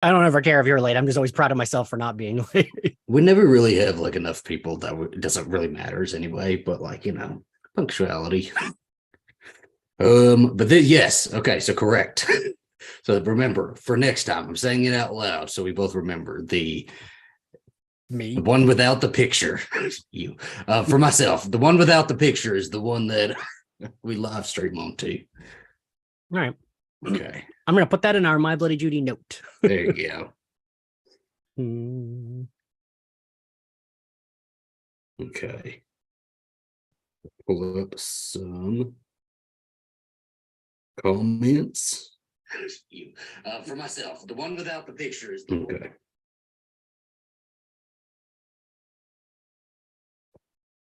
I don't ever care if you're late. I'm just always proud of myself for not being late. We never really have like enough people that it doesn't really matters anyway. But like punctuality. But then yes, okay, so correct. So remember for next time, I'm saying it out loud so we both remember the Me. one without the picture. You, for myself, the one without the picture is the one that we live stream onto. All right. Okay, I'm gonna put that in our My Bloody Judy note. there you go. Hmm. Okay, pull up some comments. You, for myself, the one without the picture is the okay.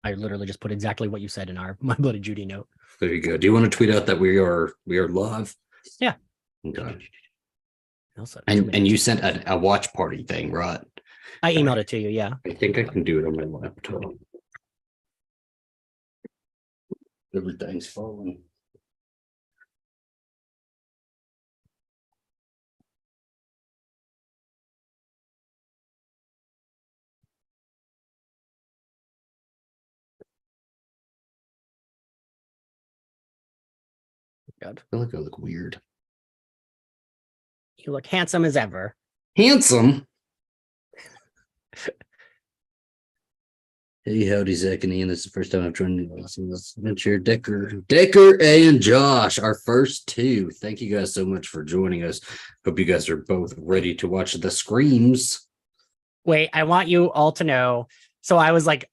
I literally just put exactly what you said in our My Bloody Judy note. There you go. Do you want to tweet out that we are live? Yeah. Okay. Also, and you sent a watch party thing, right? I emailed it to you. Yeah. I think I can do it on my laptop. Everything's falling. God. I feel like I look weird. You look handsome as ever. Handsome? Hey, howdy, Zach and Ian. This is the first time I've joined this adventure. Decker and Josh, our first two. Thank you guys so much for joining us. Hope you guys are both ready to watch the screams. Wait, I want you all to know. So I was like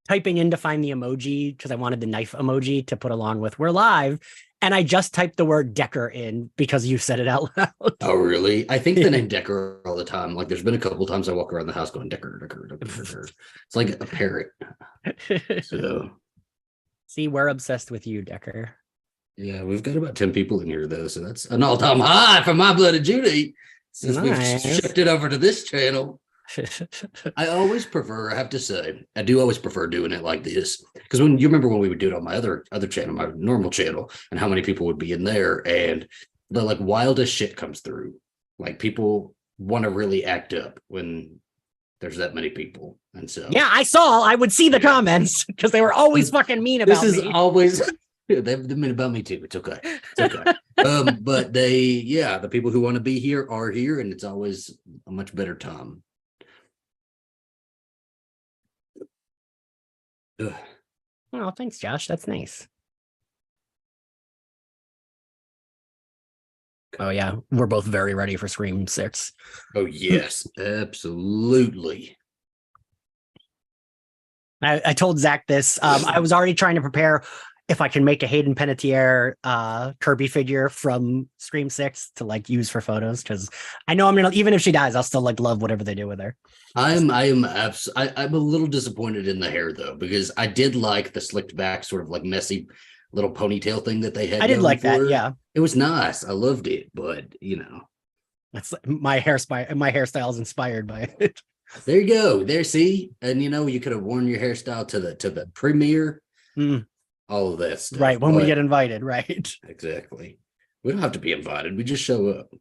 typing in to find the emoji because I wanted the knife emoji to put along with "we're live," and I just typed the word Decker in because you said it out loud. Oh, really? I think the name Decker all the time. Like, there's been a couple times I walk around the house going Decker, Decker, Decker, Decker. It's like a parrot. So, see, we're obsessed with you, Decker. Yeah, we've got about 10 people in here though, so that's an all-time high for My Bloody Judy since we've shifted over to this channel. I always prefer, I have to say, I do always prefer doing it like this because when you remember when we would do it on my other channel, my normal channel, and how many people would be in there, and the like wildest shit comes through. Like people want to really act up when there's that many people, and so yeah, I would see the comments because they were always fucking mean about me. This is always they've been about me too. It's okay. It's okay. But the people who want to be here are here, and it's always a much better time. Ugh. Oh, thanks, Josh. That's nice. Oh yeah, we're both very ready for Scream 6. Oh yes, absolutely. I told Zach this. I was already trying to prepare if I can make a Hayden Panettiere Kirby figure from Scream 6 to like use for photos, because I know I'm gonna, even if she dies, I'll still like love whatever they do with her. I'm a little disappointed in the hair though, because I did like the slicked back, sort of like messy little ponytail thing that they had. I did like that. Yeah, it was nice. I loved it, but that's my hairstyle is inspired by it. There you go. There, see, and you could have worn your hairstyle to the premiere. All of that stuff. Right, when we get invited, right? Exactly. We don't have to be invited. We just show up.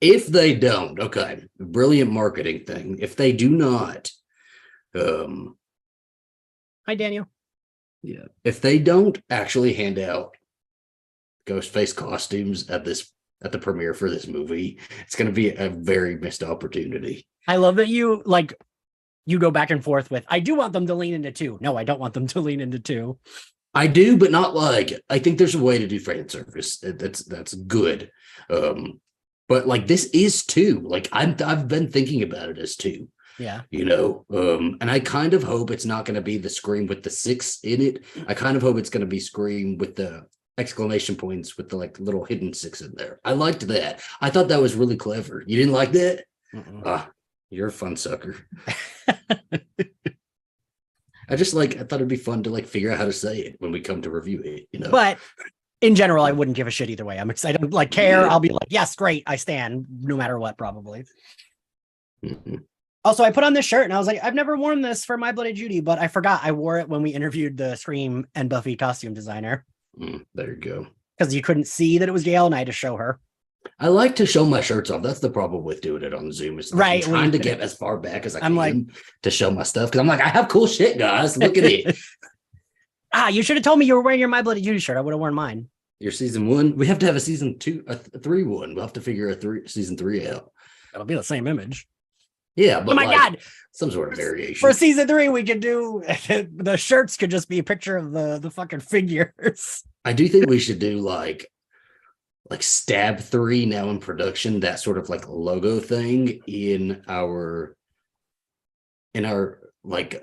If they don't, okay, brilliant marketing thing. If they do not, hi, Daniel. Yeah. If they don't actually hand out Ghostface costumes at the premiere for this movie, it's going to be a very missed opportunity. I love that you go back and forth with, I do want them to lean into 2. No, I don't want them to lean into 2. I do, but not like, I think there's a way to do fan service that's good. But like this is 2. Like I've been thinking about it as 2. Yeah. And I kind of hope it's not going to be the Scream with the 6 in it. I kind of hope it's going to be Scream with the exclamation points with the like little hidden 6 in there. I liked that. I thought that was really clever. You didn't like that? You're a fun sucker. I thought it'd be fun to like figure out how to say it when we come to review it, But in general, I wouldn't give a shit either way. I don't like care. I'll be like, yes, great. I stand no matter what, probably. Mm-hmm. Also, I put on this shirt and I was like, I've never worn this for My Bloody Judy, but I forgot I wore it when we interviewed the Scream and Buffy costume designer. There you go. Because you couldn't see that it was Gail and I had to show her. I like to show my shirts off. That's the problem with doing it on Zoom. Is like Right, I'm trying to get as far back as I I'm can like, to show my stuff because I'm like, I have cool shit, guys. Look at it. You should have told me you were wearing your My Bloody Judy shirt. I would have worn mine. Your season 1. We have to have a season 2, a 3 one. We'll have to figure season 3 out. It'll be the same image. Yeah, but oh my god, some sort of variation for season 3. We could do the shirts could just be a picture of the fucking figures. I do think we should do like Stab 3 now in production, that sort of like logo thing in our like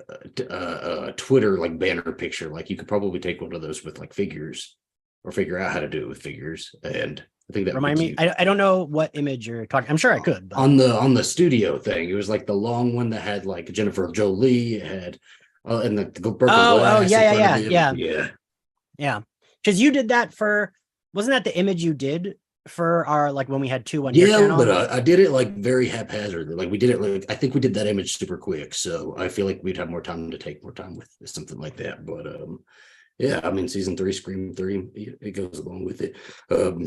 Twitter like banner picture. Like you could probably take one of those with like figures or figure out how to do it with figures. And I think that remind me. I don't know what image you're talking. I'm sure I could. But... on the studio thing, it was like the long one that had like Jennifer Jolie had and the yeah. Because you did that for, wasn't that the image you did for our like when we had 2 on your channel? But I did it like very haphazardly. Like we did it like I think we did that image super quick, so I feel like we'd have more time to take more time with something like that. But yeah, I mean season 3, Scream 3, it goes along with it.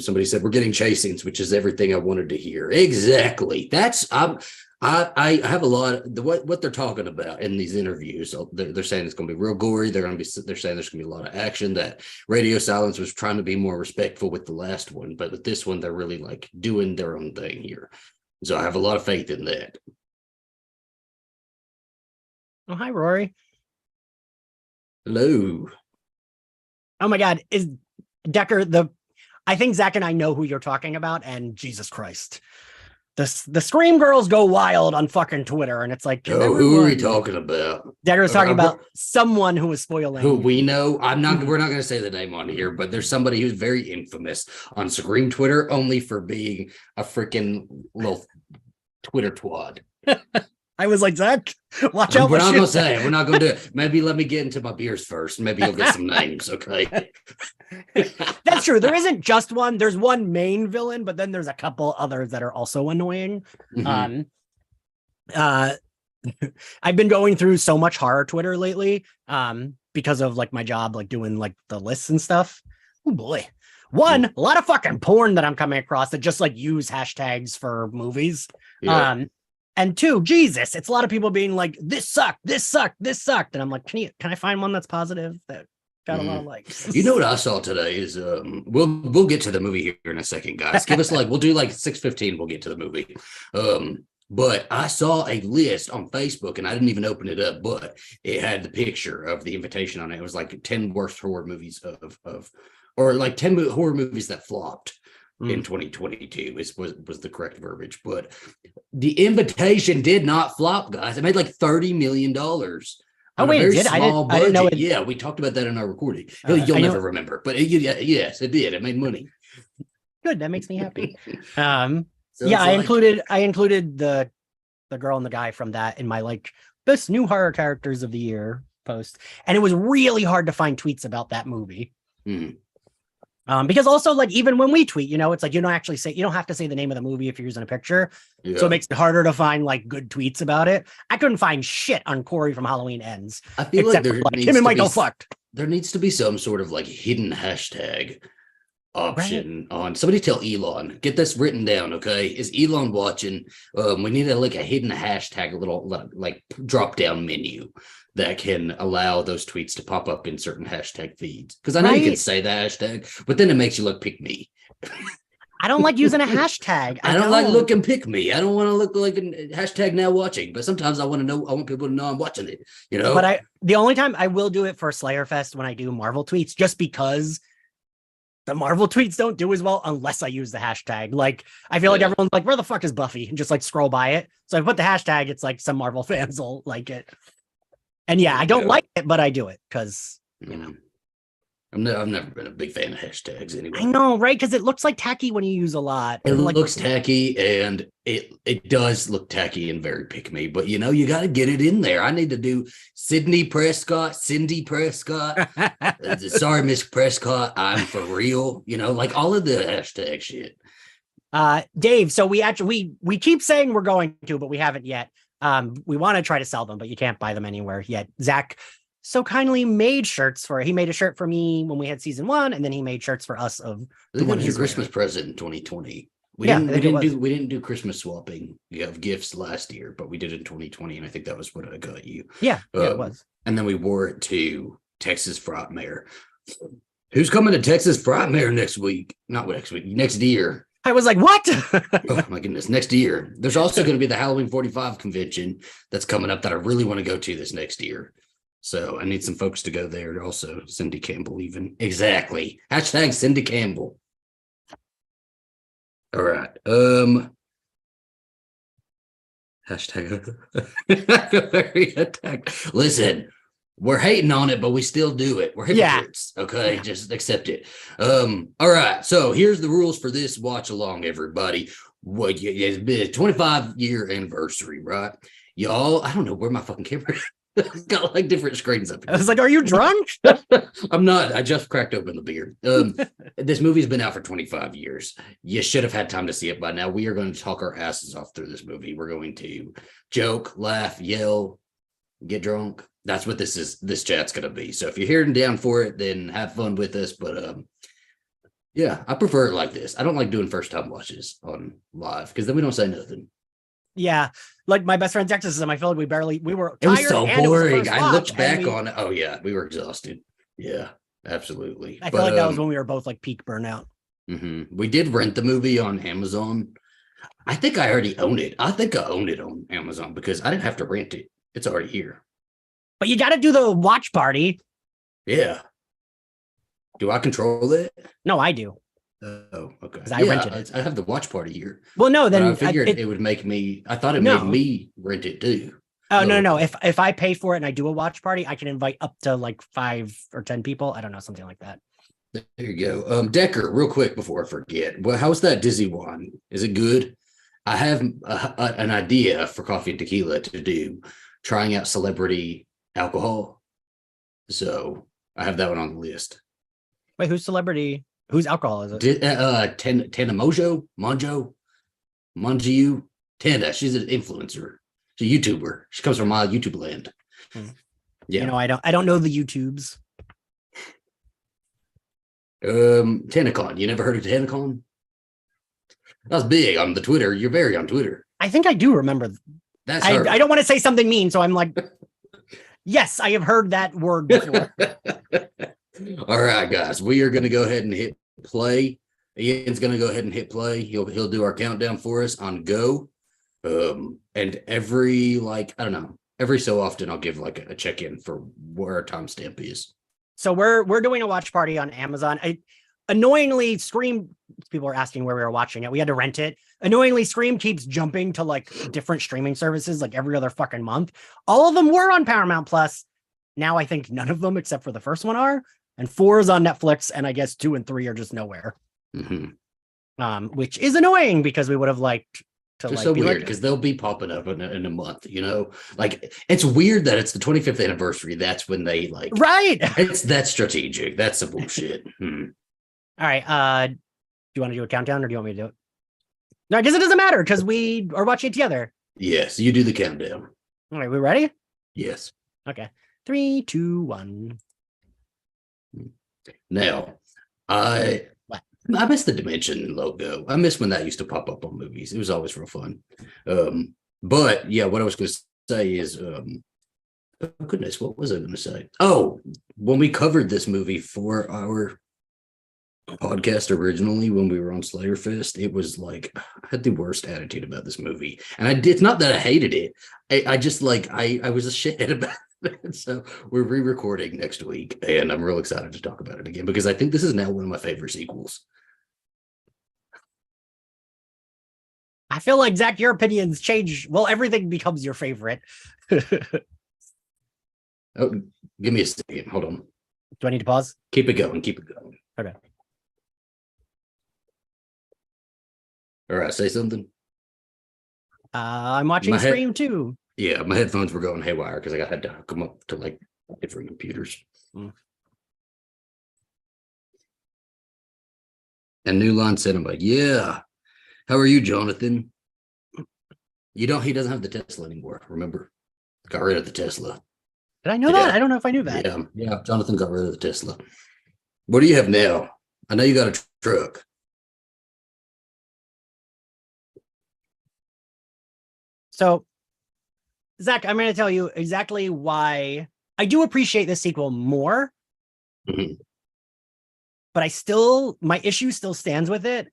Somebody said we're getting chasings, which is everything I wanted to hear. Exactly. That's I have a lot of what they're talking about in these interviews. So they're saying it's going to be real gory. They're saying there's going to be a lot of action. That Radio Silence was trying to be more respectful with the last one, but with this one, they're really like doing their own thing here. So I have a lot of faith in that. Oh, hi, Rory. Hello. Oh my God, is Decker I think Zach and I know who you're talking about, and Jesus Christ. The Scream girls go wild on fucking Twitter, and it's like, who are we talking about? Decker was talking about someone who was spoiling. Who we know. We're not going to say the name on here, but there's somebody who's very infamous on Scream Twitter, only for being a freaking little Twitter twad. I was like, Zach, watch out. We're not going to say it. We're not going to do it. Maybe let me get into my beers first. Maybe you'll get some names, okay? That's true. There isn't just one. There's one main villain, but then there's a couple others that are also annoying. Mm-hmm. I've been going through so much horror Twitter lately because of like my job, like doing like the lists and stuff. Oh boy. One, a lot of fucking porn that I'm coming across that just like use hashtags for movies. Yeah. And 2, Jesus, it's a lot of people being like, this sucked, this sucked, this sucked. And I'm like, can I find one that's positive that got a lot of likes? You know what I saw today is we'll get to the movie here in a second, guys. Give us we'll do like 6:15, we'll get to the movie. But I saw a list on Facebook and I didn't even open it up, but it had the picture of The Invitation on it. It was like 10 worst horror movies or like 10 horror movies that flopped in 2022 was the correct verbiage. But The Invitation did not flop, guys. It made like $30 million. Oh wait, it did? I didn't know it. Yeah, we talked about that in our recording. You'll never remember, but yes, it did. It made money. Good, that makes me happy. I included the girl and the guy from that in my like best new horror characters of the year post, and it was really hard to find tweets about that movie. Because also like even when we tweet, it's like you don't have to say the name of the movie if you're using a picture. Yeah. So it makes it harder to find like good tweets about it. I couldn't find shit on Corey from Halloween Ends. I feel like him and Michael fucked. There needs to be some sort of like hidden hashtag option on. Somebody tell Elon, get this written down, okay? Is Elon watching? We need a hidden hashtag, a little like drop down menu that can allow those tweets to pop up in certain hashtag feeds. Because I know you can say the hashtag, but then it makes you look pick me. I don't like using a hashtag. I don't like looking pick me. I don't want to look like a hashtag now watching, but sometimes I want people to know I'm watching it, But the only time I will do it for Slayer Fest when I do Marvel tweets, just because the Marvel tweets don't do as well unless I use the hashtag. Like, I feel like everyone's like, where the fuck is Buffy? And just like scroll by it. So I put the hashtag, it's like some Marvel fans will like it. And I don't like it, but I do it because, I've never been a big fan of hashtags anyway. I know, right? Because it looks like tacky when you use a lot. It looks tacky, and it does look tacky and very pick me. But, you got to get it in there. I need to do Cindy Prescott. Sorry, Miss Prescott, I'm for real. Like all of the hashtag shit. Dave, so we keep saying we're going to, but we haven't yet. We want to try to sell them, but you can't buy them anywhere yet. Zach so kindly made shirts he made a shirt for me when we had season 1, and then he made shirts for us of the one your Christmas present in 2020. We didn't do Christmas swapping of gifts last year, but we did it in 2020, and I think that was what I got you. Yeah, it was. And then we wore it to Texas Frightmare. Who's coming to Texas Frightmare next week? Not next week, next year. I was like, what? Oh my goodness, next year. There's also going to be the Halloween 45 convention that's coming up that I really want to go to this next year. So I need some folks to go there. Also, Cindy Campbell, even. Exactly. Hashtag Cindy Campbell. All right. Hashtag very attacked. Listen, we're hating on it, but we still do it. We're hypocrites. Yeah. Okay, just accept it. All right. So here's the rules for this watch along, everybody. What it's been a 25-year anniversary, right? Y'all, I don't know where my fucking camera is. Got like different screens up here. I was like, are you drunk? I'm not. I just cracked open the beer. This movie's been out for 25 years. You should have had time to see it by now. We are going to talk our asses off through this movie. We're going to joke, laugh, yell, get drunk. That's what this chat's going to be. So if you're here and down for it, then have fun with us. But yeah, I prefer it like this. I don't like doing first time watches on live because then we don't say nothing. Yeah, like my best friend's exorcism. I feel like we were tired. It was so boring. I looked back on it. Oh yeah, we were exhausted. Yeah, absolutely. I feel like that was when we were both like peak burnout. Mm-hmm. We did rent the movie on Amazon. I think I already own it. I think I owned it on Amazon because I didn't have to rent it. It's already here. But you got to do the watch party. Yeah. Do I control it? No, I do. Oh, okay. I rented it. I have the watch party here. Well, no, then I figured it would make me. I thought it made me rent it too. Oh, no. If I pay for it and I do a watch party, I can invite up to like 5 or 10 people. I don't know, something like that. There you go. Decker, real quick before I forget. Well, how's that Dizzy wine? Is it good? I have an idea for Coffee and Tequila to do, trying out celebrity alcohol. So I have that one on the list. Wait, who's celebrity? Whose alcohol is it? Tana Monjo, Tana. She's an influencer. She's a YouTuber. She comes from my YouTube land. Yeah. I don't know the YouTubes. TanaCon. You never heard of TanaCon? That's big on the Twitter. You're very on Twitter. I think I do remember. That's her. I don't want to say something mean, so I'm like, yes, I have heard that word before. All right, guys, we are going to go ahead and hit play. Ian's going to go ahead and hit play. He'll do our countdown for us on go. And every so often I'll give like a check-in for where our timestamp is. So we're doing a watch party on Amazon. Annoyingly, Scream, people are asking where we were watching it. We had to rent it. Annoyingly, Scream keeps jumping to like different streaming services like every other fucking month. All of them were on Paramount Plus. Now I think none of them except for the first one are. And 4 is on Netflix, and I guess 2 and 3 are just nowhere. Mm-hmm. Which is annoying because we would have liked to. It's so weird because they'll be popping up in a month. You know, like it's weird that it's the 25th anniversary. That's when they like. Right. That's strategic. That's some bullshit. All right. Do you want to do a countdown, or do you want me to do it? No, I guess it doesn't matter because we are watching it together. Yes, you do the countdown. All right, we ready? Yes. Okay. 3, 2, 1. Now, I miss the Dimension logo. I miss when that used to pop up on movies. It was always real fun. But yeah, what I was going to say is, oh goodness, what was I going to say? Oh, when we covered this movie for our podcast originally, when we were on Slayer Fest, it was like I had the worst attitude about this movie, and it's not that I hated it. I just like I was a shithead about it. So we're re-recording next week, and I'm real excited to talk about it again because I think this is now one of my favorite sequels. I feel like, Zach, your opinions change. Well, everything becomes your favorite. Oh, give me a second. Hold on. Do I need to pause? Keep it going. Okay. All right, say something. I'm watching Scream 2. Yeah, my headphones were going haywire because I had to hook them up to like different computers. And New Line Cinema. Yeah. How are you, Jonathan? He doesn't have the Tesla anymore, remember? Got rid of the Tesla. Did I know that? I don't know if I knew that. Yeah, Jonathan got rid of the Tesla. What do you have now? I know you got a truck. So, Zach, I'm going to tell you exactly why I do appreciate this sequel more, but my issue still stands with it,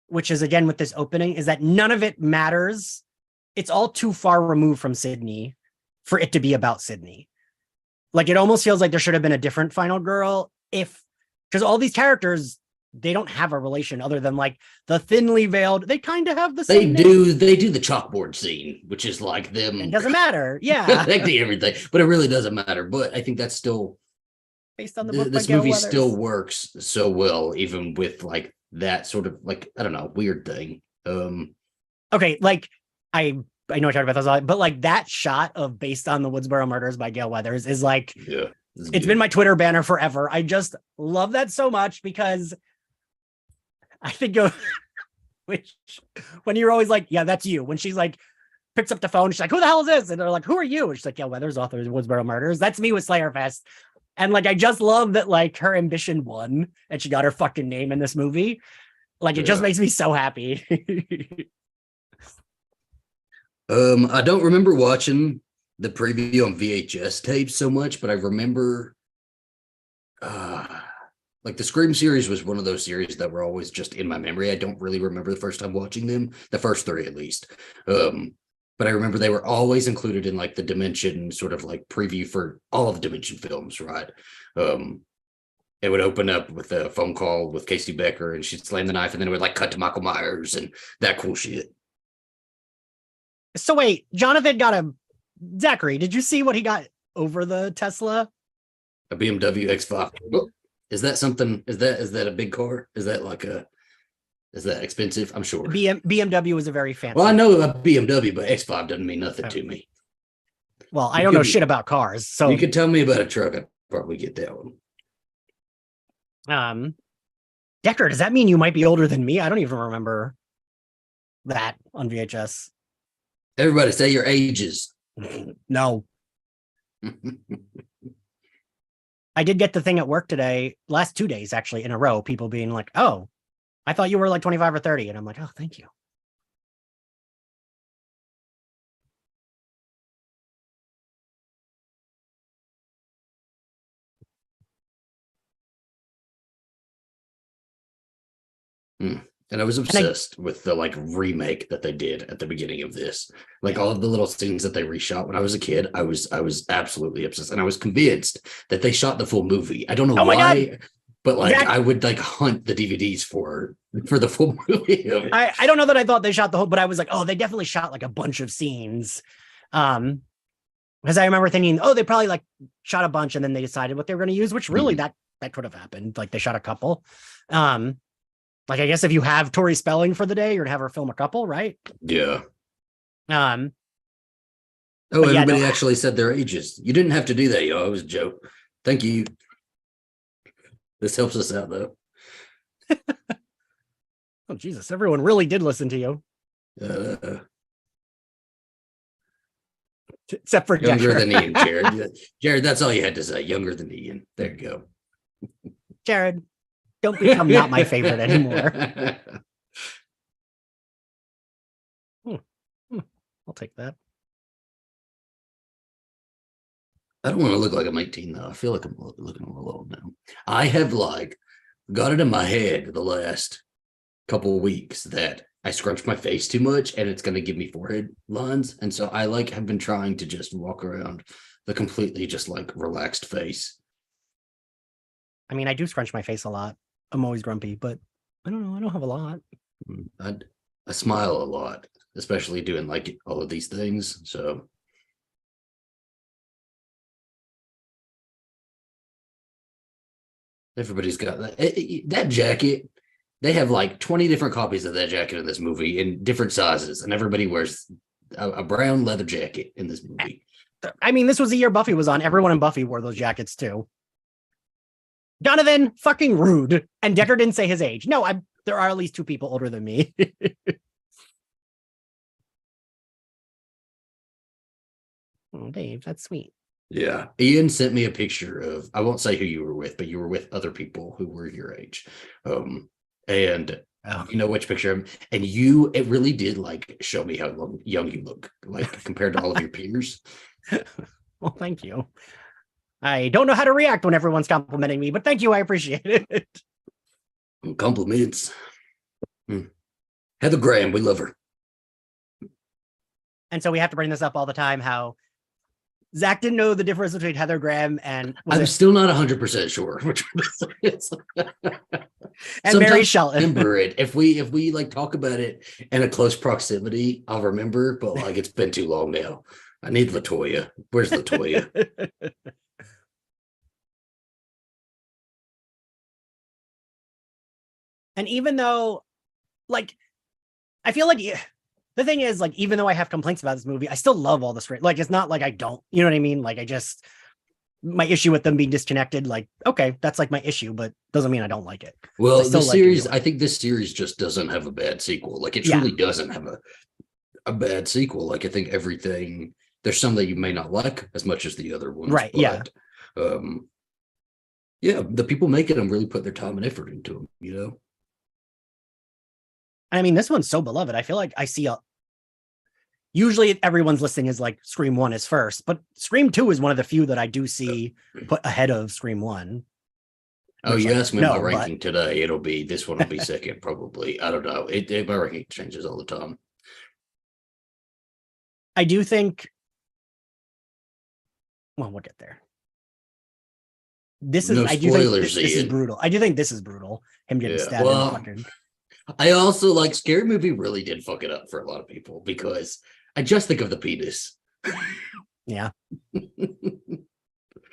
which is, again, with this opening, is that none of it matters. It's all too far removed from Sydney for it to be about Sydney. Like, it almost feels like there should have been a different final girl because all these characters, they don't have a relation other than like the thinly veiled. They kind of have the same. They do the chalkboard scene, which is like them. It doesn't matter. Yeah. Connecting everything, but it really doesn't matter. But I think that's still based on the book. This movie still works so well, even with like that sort of like, I don't know, weird thing. Okay, like I know I talked about this a lot, but like that shot of Based on the Woodsboro Murders by Gale Weathers is like, yeah, it's been my Twitter banner forever. I just love that so much because I think when you're always like, yeah, that's you. When she's like, picks up the phone, she's like, who the hell is this? And they're like, who are you? And she's like, Gale Weathers, author of Woodsboro Murders. That's me with Slayerfest. And like, I just love that like her ambition won and she got her fucking name in this movie. Like, it just makes me so happy. I don't remember watching the preview on VHS tapes so much, but I remember like the Scream series was one of those series that were always just in my memory. I don't really remember the first time watching them, the first three at least. But I remember they were always included in like the Dimension sort of like preview for all of the Dimension films, right? It would open up with a phone call with Casey Becker and she'd slam the knife and then it would like cut to Michael Myers and that cool shit. So wait, Jonathan got Zachary, did you see what he got over the Tesla? A BMW X5. Is that something? Is that a big car? Is that expensive? I'm sure. BMW is a very fancy. Well, I know a BMW, but X5 doesn't mean nothing to me. Well, I don't know shit about cars, so you could tell me about a truck. I'd probably get that one. Decker, does that mean you might be older than me? I don't even remember that on VHS. Everybody say your ages. No. I did get the thing at work today, last 2 days actually in a row, people being like, oh, I thought you were like 25 or 30. And I'm like, oh, thank you. And I was obsessed with the like remake that they did at the beginning of this. Like all of the little scenes that they reshot when I was a kid, I was absolutely obsessed. And I was convinced that they shot the full movie. I don't know why, but like I would like hunt the DVDs for the full movie. I don't know that I thought they shot the whole, but I was like, oh, they definitely shot like a bunch of scenes. Because I remember thinking, oh, they probably like shot a bunch and then they decided what they were going to use, which really that could have happened. Like they shot a couple. Like, I guess if you have Tori Spelling for the day, you're gonna have her film a couple, right? Yeah. Everybody actually said their ages. You didn't have to do that, yo. It was a joke. Thank you. This helps us out, though. Oh, Jesus. Everyone really did listen to you. Except for younger than Ian, Jared. Jared, that's all you had to say. Younger than Ian. There you go. Jared. Don't become not my favorite anymore. I'll take that. I don't want to look like I'm 18 though. I feel like I'm looking a little old now. I have like got it in my head the last couple of weeks that I scrunch my face too much and it's going to give me forehead lines. And so I like have been trying to just walk around the completely just like relaxed face. I mean, I do scrunch my face a lot. I'm always grumpy, but I don't know. I don't have a lot. I smile a lot, especially doing like all of these things. So everybody's got that jacket. They have like 20 different copies of that jacket in this movie in different sizes, and everybody wears a brown leather jacket in this movie. I mean, this was the year Buffy was on. Everyone in Buffy wore those jackets too. Donovan, fucking rude. And Decker didn't say his age. No, there are at least two people older than me. Oh, Dave, that's sweet. Yeah. Ian sent me a picture of, I won't say who you were with, but you were with other people who were your age. And Oh. You know which picture, and it really did like show me how young you look, like compared to all of your peers. Well, thank you. I don't know how to react when everyone's complimenting me, but thank you. I appreciate it. Compliments. Heather Graham, we love her. And so we have to bring this up all the time, how Zach didn't know the difference between Heather Graham and I'm still not 100% sure which one it is. And Mary Shelton. Remember it. If we like talk about it in a close proximity, I'll remember, but like it's been too long now. I need LaToya. Where's LaToya? And even though, like, I feel like the thing is, like, even though I have complaints about this movie, I still love all the script. Like, it's not like I don't, you know what I mean? Like, my issue with them being disconnected, like, okay, that's like my issue, but doesn't mean I don't like it. Well, I think this series just doesn't have a bad sequel. Like, it truly doesn't have a bad sequel. Like, I think there's some that you may not like as much as the other ones. Right. But, the people making them really put their time and effort into them, you know? I mean, this one's so beloved. I feel like I see usually everyone's listing is like Scream 1 is first, but Scream 2 is one of the few that I do see put ahead of Scream 1. Oh, you asked me my ranking today. This one will be second, probably. I don't know. My ranking changes all the time. I do think, well, we'll get there. This is brutal. I do think this is brutal. Him getting stabbed in the fucking. I also like Scary Movie really did fuck it up for a lot of people because I just think of the penis. Yeah.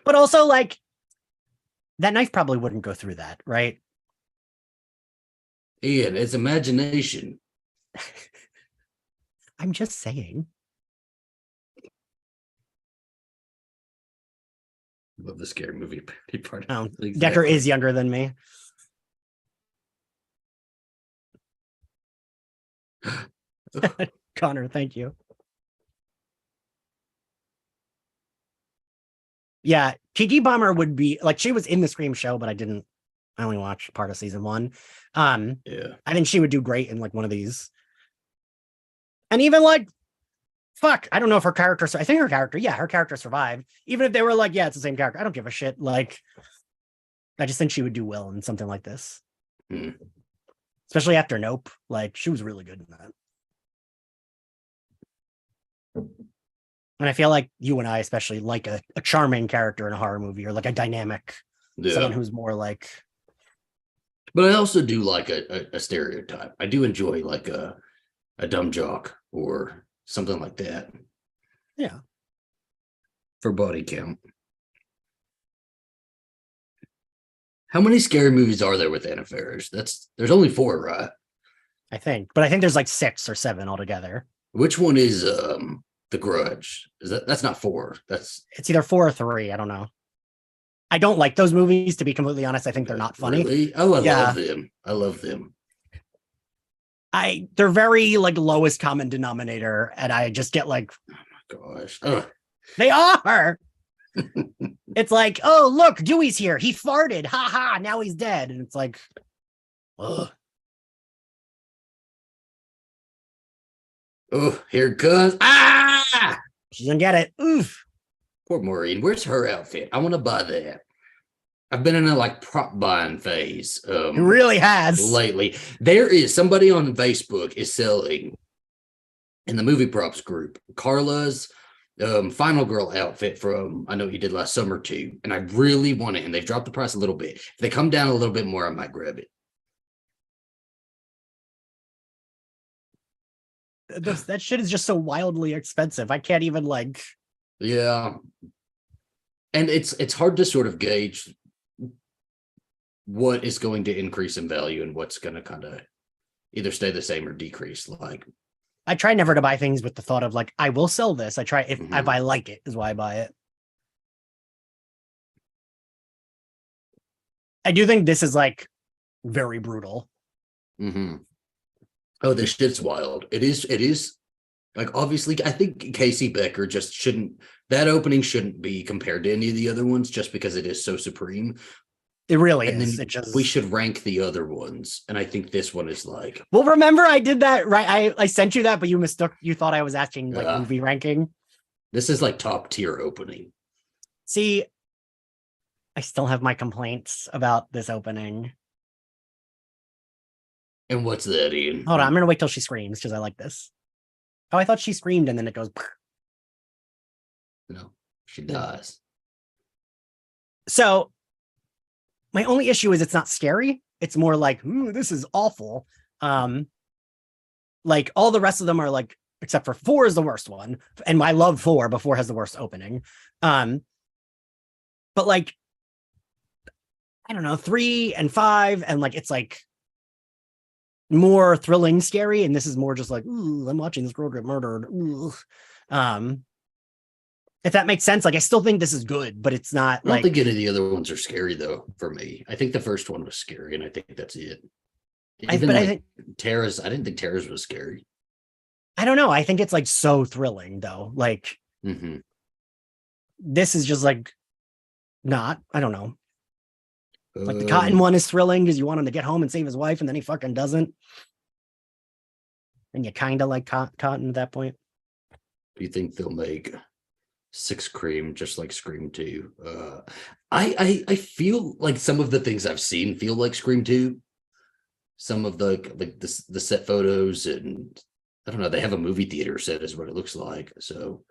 But also, like, that knife probably wouldn't go through that, right? Ian, it's imagination. I'm just saying. Love the Scary Movie part. Oh, exactly. Decker is younger than me. Connor, thank you. Yeah, Kiki Palmer would be like, she was in the Scream show, but I only watched part of season 1. I think she would do great in like one of these. And even like, fuck, I don't know if her character survived. Even if they were like, yeah, it's the same character, I don't give a shit. Like, I just think she would do well in something like this. Especially after Nope. Like, she was really good in that. And I feel like you and I especially like a charming character in a horror movie, or like a dynamic, someone who's more like. But I also do like a stereotype. I do enjoy like a dumb jock or something like that. Yeah. For body count. How many scary movies are there with Anna Faris? There's only 4, right? I think, but I think there's like 6 or 7 altogether. Which one is The Grudge? That's not 4? It's either 4 or 3. I don't know. I don't like those movies, to be completely honest. I think they're not funny. Really? Oh, I love them. They're very like lowest common denominator, and I just get like, oh my gosh. Ugh. They are. It's like, oh, look, Dewey's here. He farted. Ha ha. Now he's dead. And it's like, ugh. Oh, here it comes. Ah! She doesn't get it. Oof. Poor Maureen. Where's her outfit? I want to buy that. I've been in a like prop buying phase. It really has lately. There is somebody on Facebook is selling in the movie props group Carla's Final Girl outfit from I know he did last summer too, and I really want it. And they've dropped the price a little bit. If they come down a little bit more, I might grab it. That shit is just so wildly expensive. I can't even like. Yeah, and it's hard to sort of gauge what is going to increase in value and what's going to kind of either stay the same or decrease. Like, I try never to buy things with the thought of like, I will sell this. I try if I like it is why I buy it. I do think this is like very brutal. Oh, this shit's wild. It is like, obviously, I think Casey Becker just shouldn't, that opening shouldn't be compared to any of the other ones just because it is so supreme. It really And is. then It just we should rank the other ones. And I think this one is like, well, remember I did that, right? I sent you that, but you mistook. You thought I was asking like movie ranking. this is like top tier opening. See, I still have my complaints about this opening. And what's that, Ian? Hold on, I'm gonna wait till she screams because I like this. Oh, I thought she screamed and then it goes. No, she dies. So my only issue is it's not scary. It's more like, this is awful. Like all the rest of them are like, except for 4 is the worst one. And I love 4, but 4 has the worst opening. But like, I don't know, 3 and 5, and like it's like more thrilling, scary, and this is more just like, I'm watching this girl get murdered. If that makes sense, like I still think this is good, but it's not. I don't think any of the other ones are scary though. For me, I think the first one was scary, and I think that's it. Even I think Tara's. I didn't think Tara's was scary. I don't know. I think it's like so thrilling though. Like this is just like not. I don't know. Like the Cotton one is thrilling because you want him to get home and save his wife, and then he fucking doesn't. And you kind of like Cotton at that point. Do you think they'll make 6 Scream just like Scream 2? I feel like some of the things I've seen feel like Scream 2. Some of the set photos, and I don't know, they have a movie theater set is what it looks like. So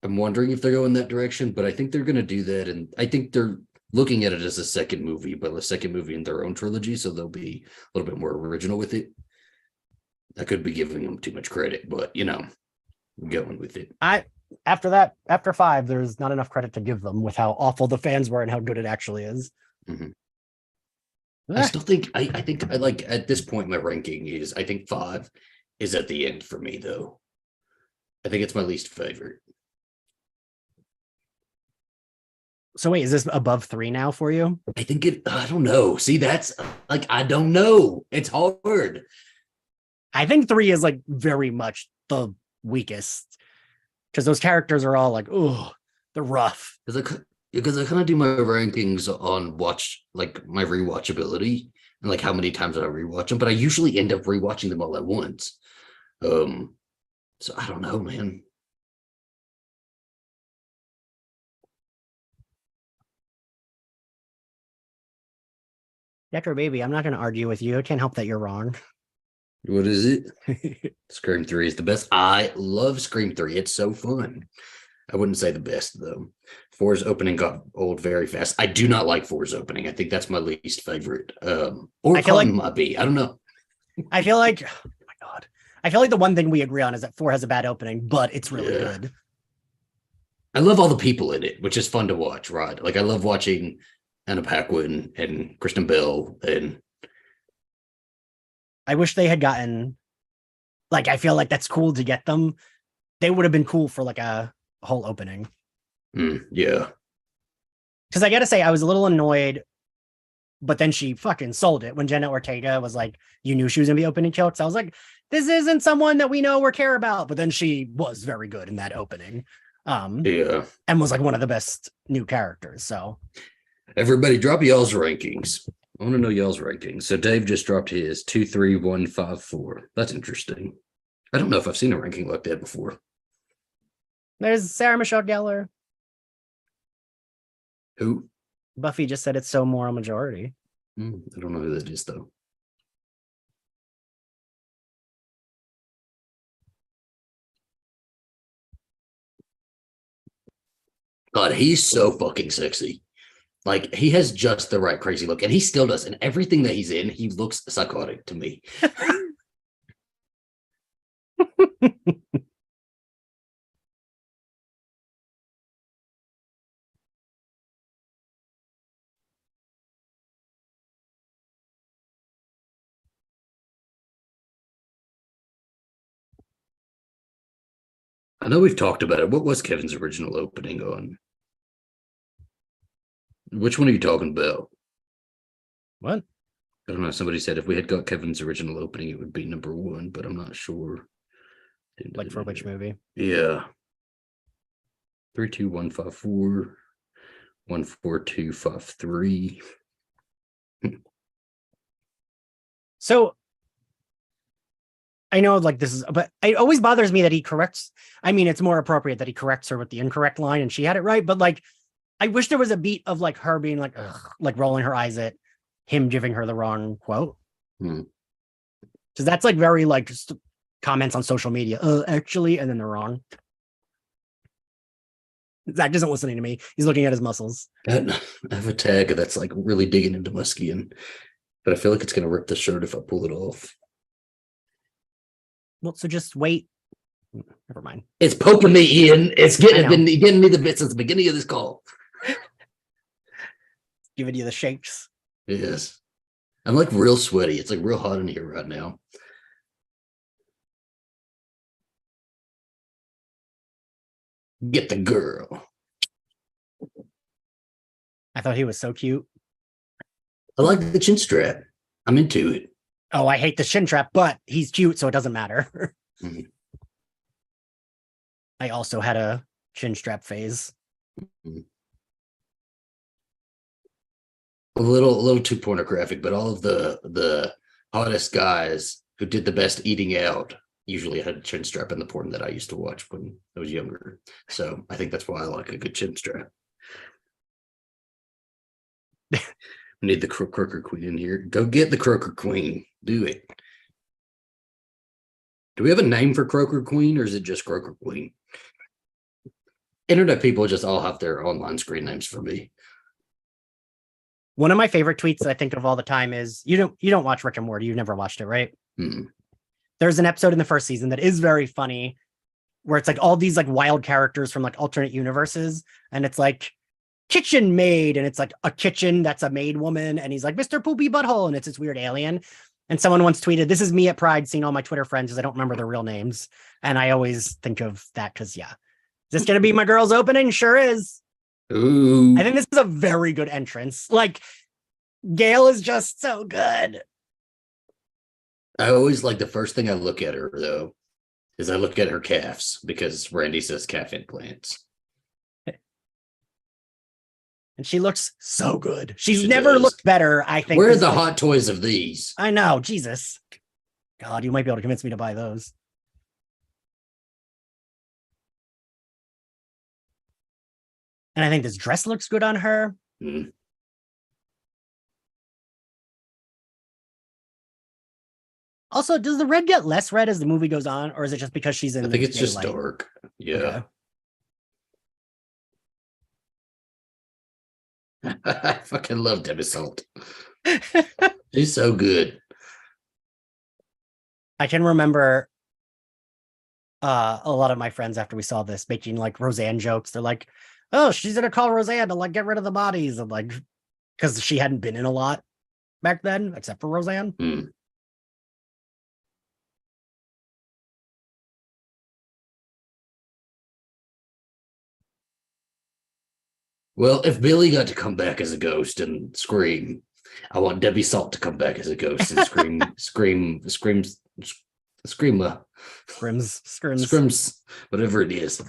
I'm wondering if they're going that direction, but I think they're going to do that. And I think they're looking at it as a second movie, but a second movie in their own trilogy. So they'll be a little bit more original with it. I could be giving them too much credit, but I'm going with it. After 5, there's not enough credit to give them with how awful the fans were and how good it actually is. I still think I think I like at this point my ranking is I think 5 is at the end for me though. I think it's my least favorite. So wait, is this above 3 now for you? I think I don't know. See, that's like I don't know. It's hard. I think 3 is like very much the weakest because those characters are all like, oh, they're rough. Because I kind of do my rankings on like my rewatchability and like how many times I rewatch them, but I usually end up rewatching them all at once. So I don't know, man. Retro baby, I'm not going to argue with you. I can't help that you're wrong. What is it? Scream 3 is the best. I love Scream 3. It's so fun. I wouldn't say the best though. 4's opening got old very fast. I do not like 4's opening. I think that's my least favorite. Or I feel like might be. I don't know. I feel like, oh my God. I feel like the one thing we agree on is that 4 has a bad opening, but it's really good. I love all the people in it, which is fun to watch, right? Like I love watching Anna Paquin and Kristen Bell, and I wish they had gotten, like, I feel like that's cool to get them. They would have been cool for like a whole opening. Yeah. Because I gotta say, I was a little annoyed, but then she fucking sold it when Jenna Ortega was like, you knew she was gonna be opening kills. I was like, this isn't someone that we know or care about. But then she was very good in that opening. Yeah. And was like one of the best new characters. So everybody drop y'all's rankings. I want to know y'all's rankings. So Dave just dropped his 2, 3, 1, 5, 4. That's interesting. I don't know if I've seen a ranking like that before. There's Sarah Michelle Gellar. Who? Buffy just said it's so moral majority. I don't know who that is though. God, he's so fucking sexy. Like he has just the right crazy look, and he still does. And everything that he's in, he looks psychotic to me. I know we've talked about it. What was Kevin's original opening on? Which one are you talking about? What? I don't know. Somebody said if we had got Kevin's original opening, it would be number 1, but I'm not sure. Like for which movie? Yeah. 3, 2, 1, 5, 4. 1, 4, 2, 5, 3. So I know like this is, but it always bothers me that he corrects. I mean, it's more appropriate that he corrects her with the incorrect line and she had it right. But like, I wish there was a beat of like her being like, ugh, like rolling her eyes at him giving her the wrong quote. Because that's like very like just comments on social media. Actually, and then they're wrong. Zach isn't listening to me. He's looking at his muscles. I have a tag that's like really digging into my skin, but I feel like it's going to rip the shirt if I pull it off. Well, so just wait. Never mind. It's poking me, Ian. It's getting me the bit since the beginning of this call. Giving you the shakes. Yes. I'm like real sweaty. It's like real hot in here right now. Get the girl. I thought he was so cute. I like the chin strap. I'm into it. Oh, I hate the shin trap, but he's cute, so it doesn't matter. Mm-hmm. I also had a chin strap phase. Mm-hmm. A little too pornographic, but all of the hottest guys who did the best eating out usually had a chin strap in the porn that I used to watch when I was younger. So I think that's why I like a good chin strap. We need the Croaker Queen in here. Go get the Croaker Queen. Do it. Do we have a name for Croaker Queen, or is it just Croaker Queen? Internet people just all have their online screen names for me. One of my favorite tweets that I think of all the time is you don't watch Rick and Morty. You've never watched it, right? There's an episode in the first season that is very funny where it's like all these like wild characters from like alternate universes. And it's like kitchen maid. And it's like a kitchen that's a maid woman. And he's like, Mr. Poopy Butthole. And it's this weird alien. And someone once tweeted, this is me at Pride seeing all my Twitter friends because I don't remember their real names. And I always think of that because, yeah. Is this going to be my girl's opening? Sure is. Ooh. I think this is a very good entrance. Like, Gail is just so good. I always like the first thing I look at her, though, is I look at her calves because Randy says calf implants. And she looks so good. She never does. looked better, I think. Where are the hot toys of these? I know, Jesus. God, you might be able to convince me to buy those. And I think this dress looks good on her. Also, does the red get less red as the movie goes on, or is it just because she's in? I think it's daylight? just dark. Yeah. Okay. I fucking love Debbie Salt. She's so good. I can remember a lot of my friends after we saw this making like Roseanne jokes. They're like, oh, she's gonna call Roseanne to like get rid of the bodies, and like because she hadn't been in a lot back then, except for Roseanne. Well, if Billy got to come back as a ghost and scream, I want Debbie Salt to come back as a ghost and screams, whatever it is.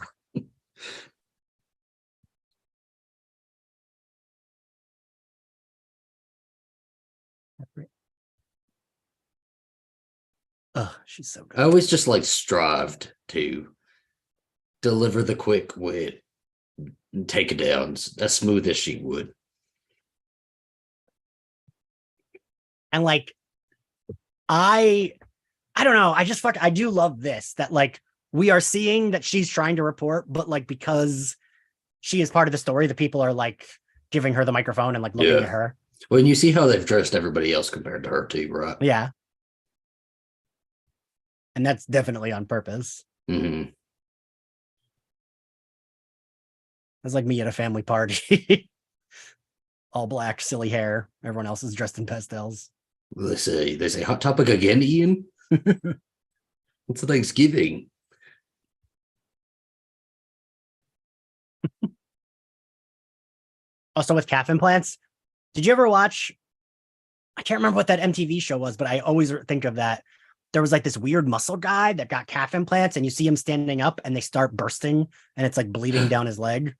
Oh, she's so good. I always just like strived to deliver the quick wit and take it down as smooth as she would. And like, I don't know. I do love this, that like we are seeing that she's trying to report, but like, because she is part of the story, the people are like giving her the microphone and like looking at her. Well, and you see how they've dressed everybody else compared to her too, right? Yeah. And that's definitely on purpose. Mm-hmm. It's like me at a family party. All black, silly hair. Everyone else is dressed in pastels. They say hot topic again, Ian. It's Thanksgiving. Also with calf implants, did you ever watch? I can't remember what that MTV show was, but I always think of that. There was like this weird muscle guy that got calf implants, and you see him standing up and they start bursting and it's like bleeding down his leg.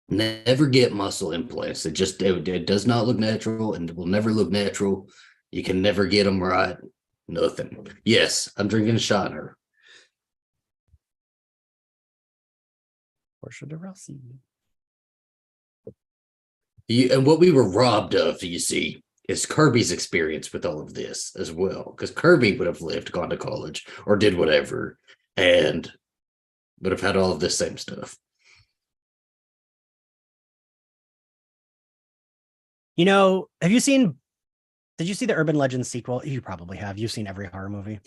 Never get muscle implants. It does not look natural and it will never look natural. You can never get them right. Nothing. Yes, I'm drinking a shot in her. Portia de Rossi. And what we were robbed of, you see, is Kirby's experience with all of this as well. Because Kirby would have lived, gone to college, or did whatever, and would have had all of this same stuff. You know, did you see the Urban Legends sequel? You probably have. You've seen every horror movie.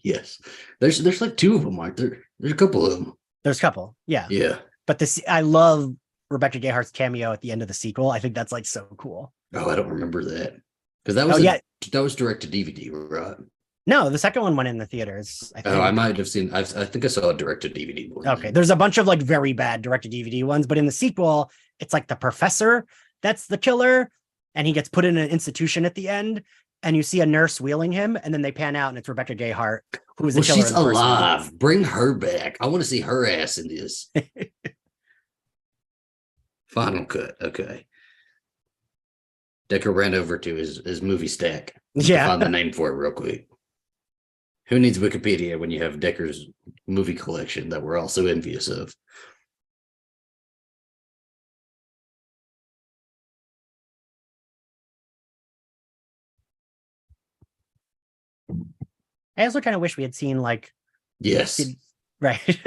Yes. There's like two of them, aren't there? There's a couple of them. There's a couple. Yeah. Yeah. But I love Rebecca Gayhart's cameo at the end of the sequel. I think that's like so cool. Oh, I don't remember that. Because that was that was direct to DVD, right? No, the second one went in the theaters. I might have seen. I think I saw a direct to DVD one. Okay, there's a bunch of like very bad direct to DVD ones, but in the sequel, it's like the professor that's the killer, and he gets put in an institution at the end, and you see a nurse wheeling him, and then they pan out, and it's Rebecca Gayheart who is the killer. She's alive. Bring her back. I want to see her ass in this. Final cut. Okay. Decker ran over to his movie stack. Yeah. To find the name for it real quick. Who needs Wikipedia when you have Decker's movie collection that we're also envious of? I also kind of wish we had seen like. Yes. Right.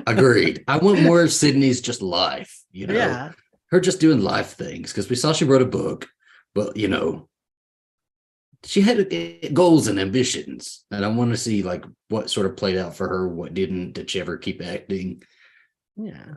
Agreed. I want more of Sydney's just life, you know. Yeah. Her just doing life things, because we saw she wrote a book, but you know, she had goals and ambitions, and I want to see like what sort of played out for her, what didn't. Did she ever keep acting? Yeah.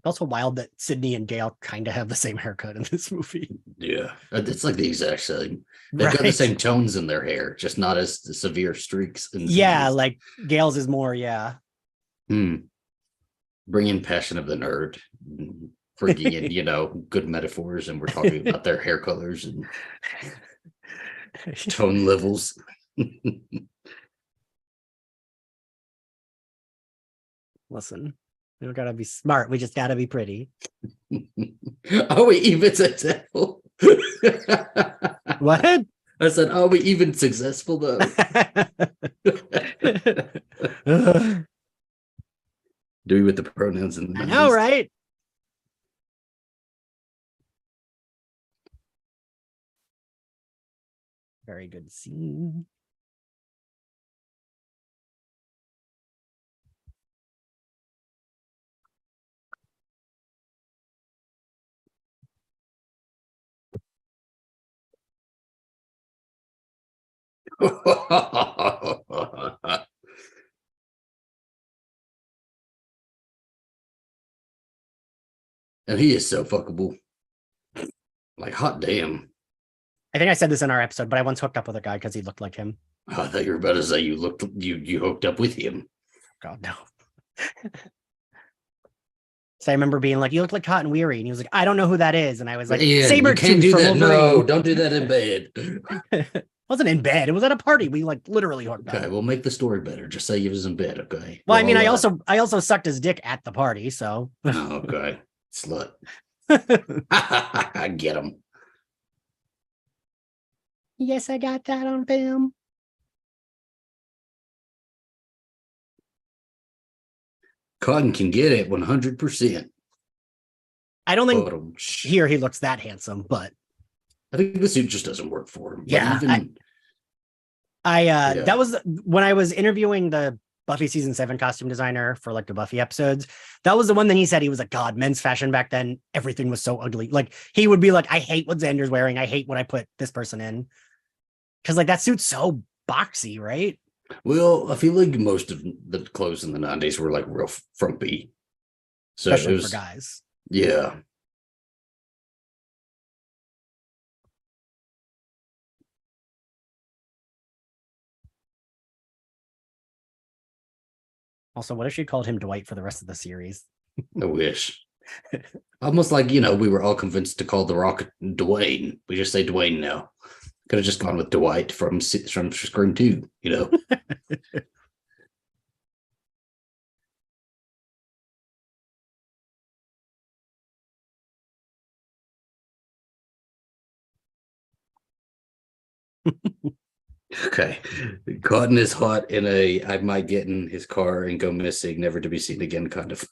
Also wild that Sydney and Gail kind of have the same haircut in this movie. Yeah, it's like the exact same. They've got the same tones in their hair, just not as severe streaks. Yeah, like Gail's is more, yeah. Bring in Passion of the Nerd, bringing in, you know, good metaphors, and we're talking about their hair colors and tone levels. Listen. We don't gotta be smart. We just gotta be pretty. Are we even successful? What? I said, are we even successful though? Do we with the pronouns in the 90s? I know, right? Very good scene. And he is so fuckable. Like, hot damn. I think I said this in our episode, but I once hooked up with a guy because he looked like him. Oh, I thought you were about to say you hooked up with him. God, no. So I remember being like, "You look like Cotton Weary," and he was like, "I don't know who that is," and I was like, "Sabretooth can't do that. No, don't do that in bed." It wasn't in bed. It was at a party. We like literally hooked up. Okay, we'll make the story better. Just say he was in bed. Okay. Well, I mean, I also sucked his dick at the party. So. Oh, okay, slut. I get him. Yes, I got that on film. Cotton can get it 100%. I don't think here he looks that handsome, but I think the suit just doesn't work for him. Yeah, that was when I was interviewing the Buffy season 7 costume designer for like the Buffy episodes. That was the one that he said, he was like, God, men's fashion back then, everything was so ugly. Like he would be like, I hate what Xander's wearing. I hate what I put this person in. Cause like that suit's so boxy, right? Well, I feel like most of the clothes in the 90s were like real frumpy. So especially for guys. Yeah. Also, what if she called him Dwight for the rest of the series? I wish. Almost like, we were all convinced to call The Rock Dwayne. We just say Dwayne now. Could have just gone with Dwight from Scream 2, Okay. Cotton is hot in I might get in his car and go missing, never to be seen again kind of.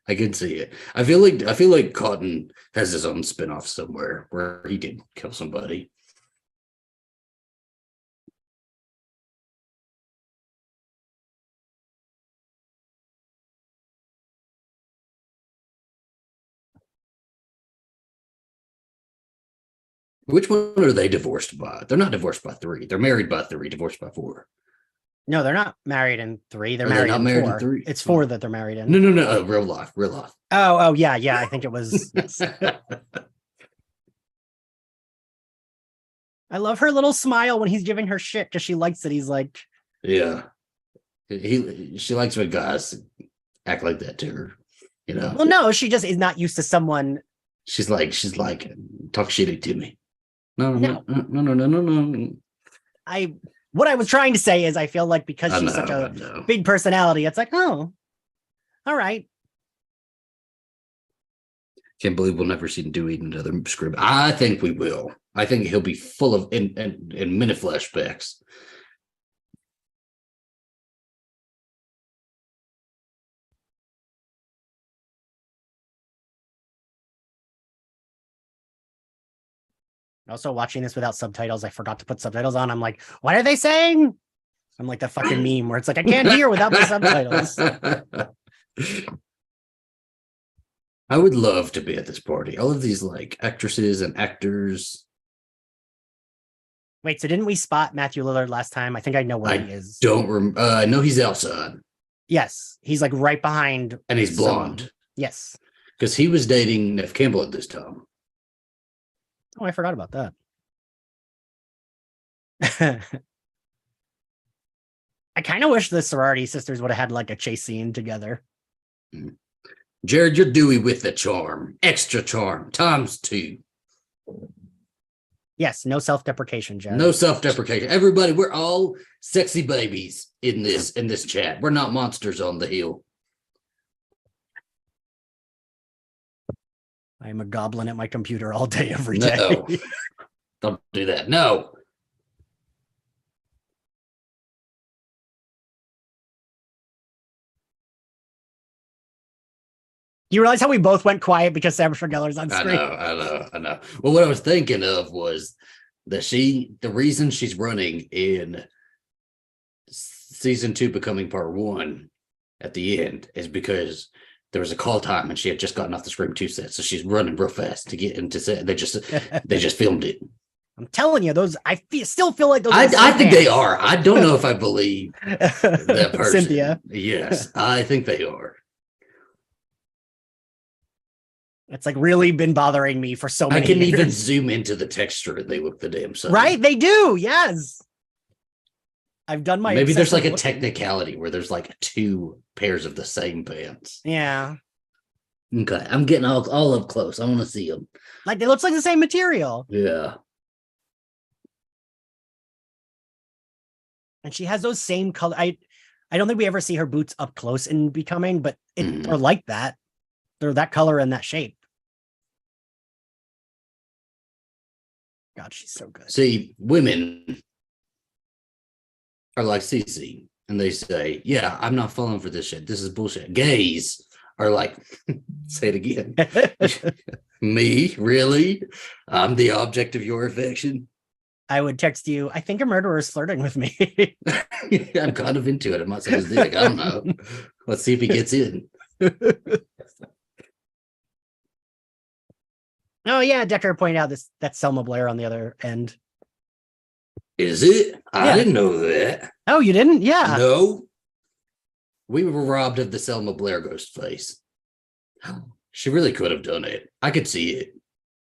I can see it. I feel like Cotton has his own spinoff somewhere where he did kill somebody. Which one are they divorced by? They're not divorced by 3. They're married by 3, divorced by 4. No, they're not married in 3. They're married in 4. In 3? It's 4 that they're married in. No. Real life. Oh, yeah. I think it was. Yes. I love her little smile when he's giving her shit because she likes it. He's like, yeah, she likes when guys act like that to her. Well, no, she just is not used to someone. She's like, talk shitty to me. No. What I was trying to say is I feel like because she's such a big personality, it's like, oh, all right. Can't believe we'll never see Dewey in another script. I think we will. I think he'll be full of in many flashbacks. Also, watching this without subtitles, I forgot to put subtitles on. I'm like, what are they saying? I'm like the fucking meme where it's like, I can't hear without my subtitles. I would love to be at this party. All of these like actresses and actors. Wait, so didn't we spot Matthew Lillard last time? I think I know where he is. Don't remember. I know he's outside. Yes, he's like right behind. And he's blonde. Yes. Because he was dating Neve Campbell at this time. Oh, I forgot about that. I kind of wish the sorority sisters would have had like a chase scene together. Jared, you're Dewey with the charm. Extra charm. ×2. Yes, no self-deprecation, Jared. No self-deprecation. Everybody, we're all sexy babies in this chat. We're not monsters on the hill. I am a goblin at my computer all day, every day. No. Don't do that. No. You realize how we both went quiet because Sarah Gellar's on screen? I know. Well, what I was thinking of was that the reason she's running in season 2 becoming part 1 at the end is because there was a call time and she had just gotten off the Scream 2 set. So she's running real fast to get into set. They just filmed it. I'm telling you, still feel like those. I think they are. I don't know if I believe that person. Cynthia. Yes, I think they are. It's like really been bothering me for so many years. I can years. even zoom into the texture and they look the damn same. Right? They do. Yes. I've done my. Maybe there's like a technicality where there's like 2 pairs of the same pants. Yeah. Okay. I'm getting all up close. I want to see them. Like it looks like the same material. Yeah. And she has those same color. I don't think we ever see her boots up close in Becoming, but they're like that. They're that color and that shape. God, she's so good. See, women are like Cece, and they say, yeah, I'm not falling for this shit. This is bullshit. Gays are like, say it again. Me? Really? I'm the object of your affection? I would text you, I think a murderer is flirting with me. I'm kind of into it. I might say his dick. I don't know. Let's see if he gets in. Oh, yeah. Decker pointed out that's Selma Blair on the other end. Is it? I didn't know that. Oh, you didn't? Yeah. No. We were robbed of the Selma Blair ghost face. She really could have done it. I could see it.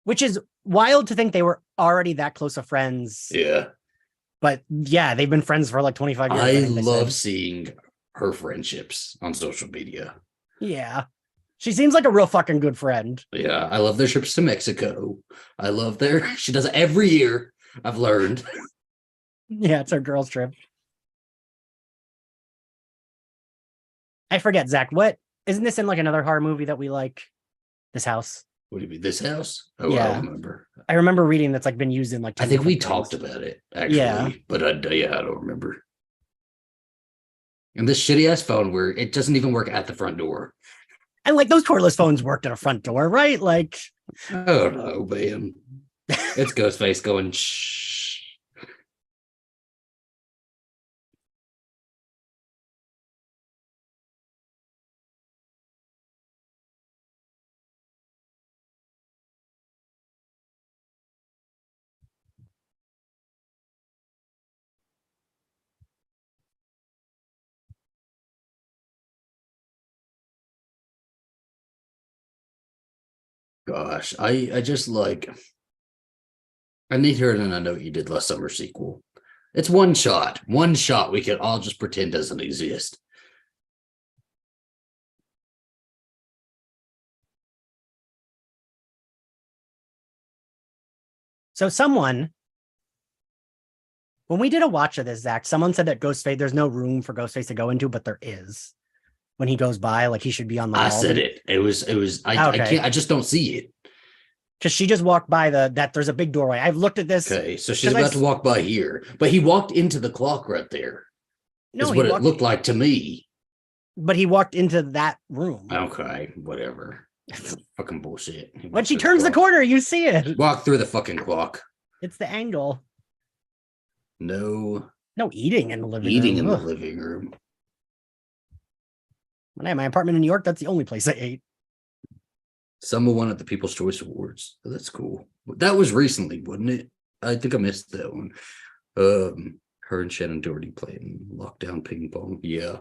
Which is wild to think they were already that close of friends. Yeah. But yeah, they've been friends for like 25 years. I love seeing her friendships on social media. Yeah. She seems like a real fucking good friend. Yeah, I love their trips to Mexico. I love she does it every year, I've learned. Yeah, it's our girls' trip. I forget, Zach, what isn't this in like another horror movie that we like? This house. What do you mean, this house? Oh, Yeah. I don't remember. I remember reading that's like been used in like 10 I think we different talked things. about it, actually. Yeah. But I don't remember. And this shitty ass phone where it doesn't even work at the front door. And like those cordless phones worked at a front door, right? Like, oh no, man. It's Ghostface going shh. Gosh, I just like I need her and I know what you did last summer sequel. It's one shot. One shot we can all just pretend doesn't exist. so someone, when we did a watch of this, Zach, someone said that Ghostface, there's no room for Ghostface to go into, but there is. When he goes by, like he should be on the wall. I said it. It was I can't, I just don't see it. Because she just walked by that there's a big doorway. I've looked at this. Okay, so she's about to walk by here, but he walked into the clock right there. No, is what it looked like to me. But he walked into that room. Okay, whatever. Fucking bullshit. When she turns the corner, you see it. Walk through the fucking clock. It's the angle. No eating in the living room. Eating in the living room. When I had my apartment in New York, that's the only place I ate. Someone won at the People's Choice Awards. Oh, that's cool. That was recently, wasn't it? I think I missed that one. Her and Shannon Doherty playing lockdown ping pong. Yeah.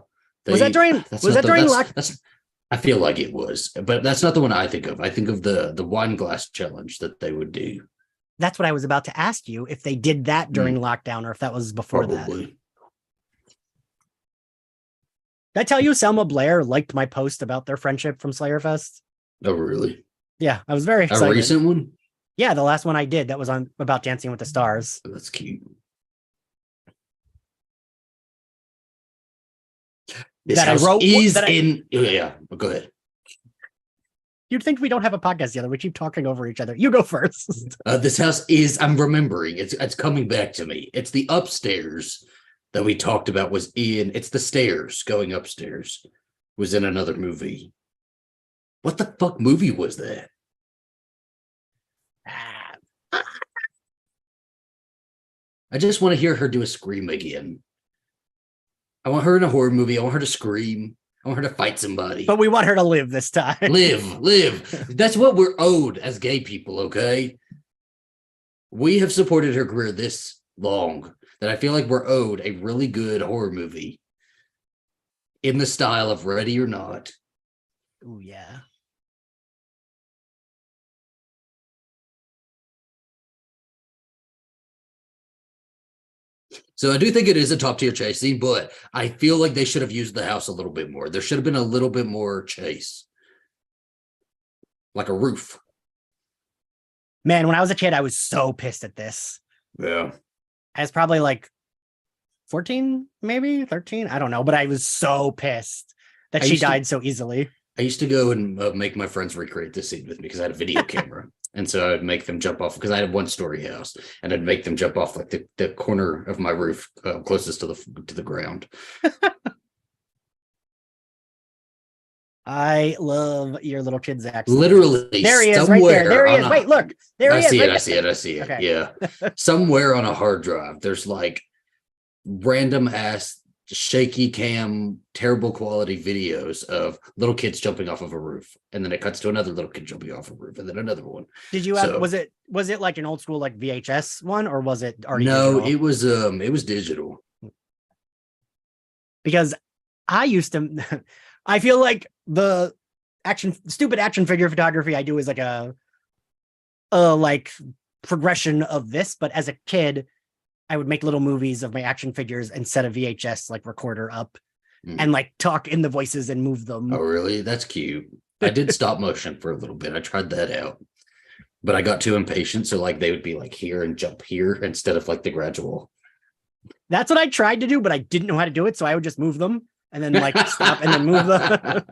Was that during lockdown? I feel like it was, but that's not the one I think of. I think of the wine glass challenge that they would do. That's what I was about to ask you, if they did that during lockdown or if that was before Probably. That. Did I tell you Selma Blair liked my post about their friendship from Slayerfest? Oh, really? Yeah, I was very excited. A recent one? Yeah, the last one I did that was on about Dancing with the Stars. Oh, that's cute. This that house I wrote is that in. Yeah, go ahead. You'd think we don't have a podcast together. We keep talking over each other. You go first. This house is. I'm remembering. It's coming back to me. It's the upstairs that we talked about. Was in. It's the stairs going upstairs. Was in another movie. What the fuck movie was that? I just want to hear her do a scream again. I want her in a horror movie. I want her to scream. I want her to fight somebody. But we want her to live this time. Live. That's what we're owed as gay people, okay? We have supported her career this long that I feel like we're owed a really good horror movie in the style of Ready or Not. Oh, yeah. So I do think it is a top tier chase scene, but I feel like they should have used the house a little bit more. There should have been a little bit more chase. Like a roof. Man, when I was a kid, I was so pissed at this. Yeah. I was probably like 14, maybe 13. I don't know, but I was so pissed that she died so easily. I used to go and make my friends recreate this scene with me because I had a video camera. And so I'd make them jump off because I had a 1-story house, and I'd make them jump off like the corner of my roof closest to the ground. I love your little kid's accent. Literally, there he is, right there. There he is. Wait, look. There he is. I see it. Okay. Yeah. Somewhere on a hard drive, there's like random ass shaky cam, terrible quality videos of little kids jumping off of a roof, and then it cuts to another little kid jumping off a roof, and then another one. Did you have? Was it like an old school like VHS one, or was it already? No, digital? It was digital. Because I used to, I feel like the stupid action figure photography I do is like a like progression of this, but as a kid, I would make little movies of my action figures and set a VHS like recorder up and like talk in the voices and move them. Oh, really? That's cute. I did stop motion for a little bit. I tried that out, but I got too impatient. So like they would be like here and jump here instead of like the gradual. That's what I tried to do, but I didn't know how to do it. So I would just move them and then like stop and then move them.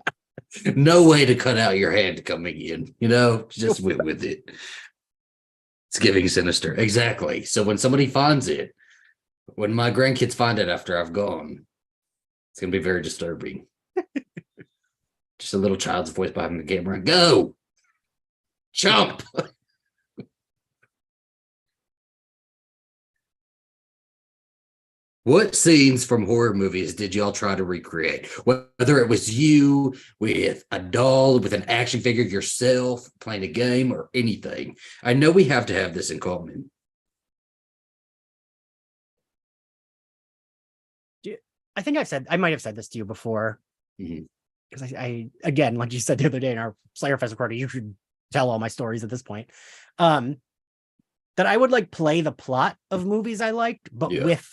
No way to cut out your hand coming in, just went with it. It's giving sinister. Exactly. So when somebody finds it, when my grandkids find it after I've gone, it's going to be very disturbing. Just a little child's voice behind the camera. Go. Jump. What scenes from horror movies did y'all try to recreate? Whether it was you with a doll, with an action figure, yourself playing a game, or anything. I know we have to have this in common. I think I might have said this to you before. Because I again, like you said the other day in our Slayer Fest recording, you should tell all my stories at this point. That I would like play the plot of movies I liked, but with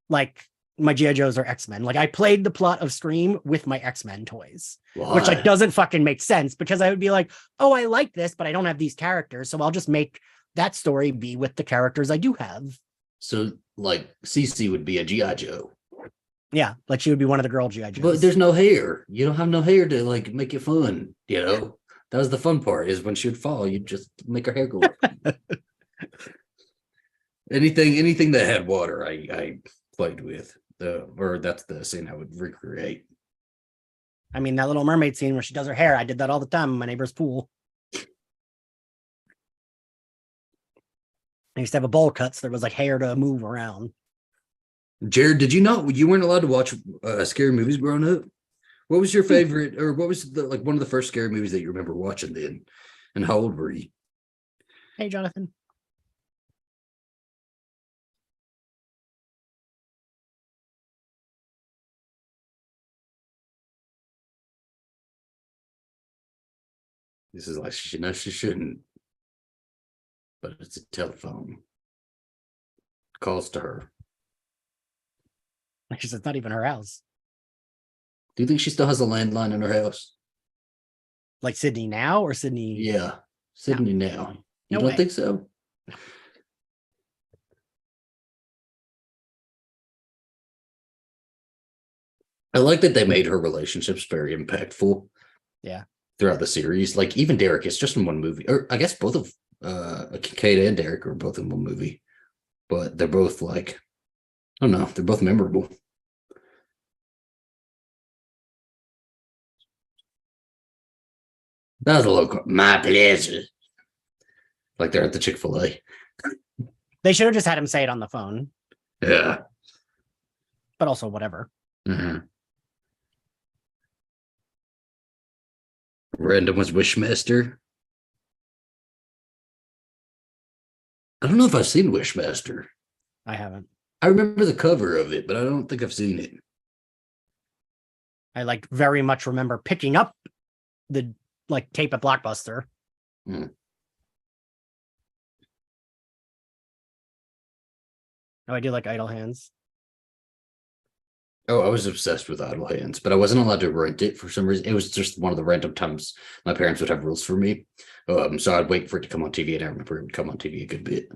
like my G.I. Joes or X-Men. Like I played the plot of Scream with my X-Men toys. Why? Which like doesn't fucking make sense because I would be like, oh, I like this, but I don't have these characters. So I'll just make that story be with the characters I do have. So like Cece would be a G.I. Joe. Yeah, like she would be one of the girl G.I. Joes. But there's no hair. You don't have no hair to like make it fun, That was the fun part, is when she would fall, you'd just make her hair go up. Anything that had water, I played with. Or that's the scene I would recreate. I mean, that Little Mermaid scene where she does her hair, I did that all the time in my neighbor's pool. I used to have a bowl cut, so there was like hair to move around. Jared, did you know you weren't allowed to watch scary movies growing up? What was your favorite, or what was one of the first scary movies that you remember watching then? And how old were you? Hey, Jonathan. This is like she knows she shouldn't, but it's a telephone. Calls to her. She said it's not even her house. Do you think she still has a landline in her house? Like Sydney now or Sydney? Yeah, Sydney now. You No don't way. think so? I like that they made her relationships very impactful. Yeah. Throughout the series, like even Derek is just in one movie, or I guess both of Kate and Derek are both in one movie, but they're both like, I don't know, they're both memorable. That was a little my pleasure. Like they're at the Chick-fil-A. They should have just had him say it on the phone. Yeah. But also whatever. Mm-hmm. Random was Wishmaster. I don't know if I've seen Wishmaster. I haven't. I remember the cover of it, but I don't think I've seen it. I like very much remember picking up the like tape at Blockbuster. Oh, I do like Idle Hands. Oh, I was obsessed with Idle Hands, but I wasn't allowed to rent it for some reason. It was just one of the random times my parents would have rules for me. So I'd wait for it to come on TV, and I remember it would come on TV a good bit.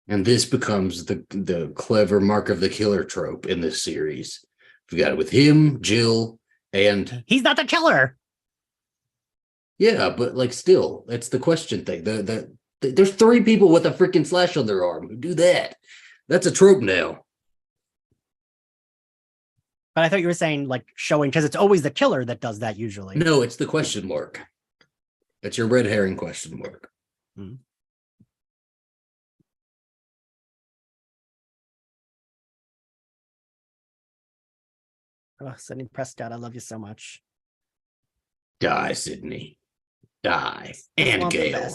And this becomes the clever Mark of the Killer trope in this series. We got it with him, Jill, and he's not the killer. Yeah, but like still, it's the question thing. There's 3 people with a freaking slash on their arm who do that. That's a trope now. But I thought you were saying like showing, because it's always the killer that does that usually. No, it's the question mark. It's your red herring question mark. Oh, Sydney Prescott, I love you so much. Die, Sydney. Die. And Gale.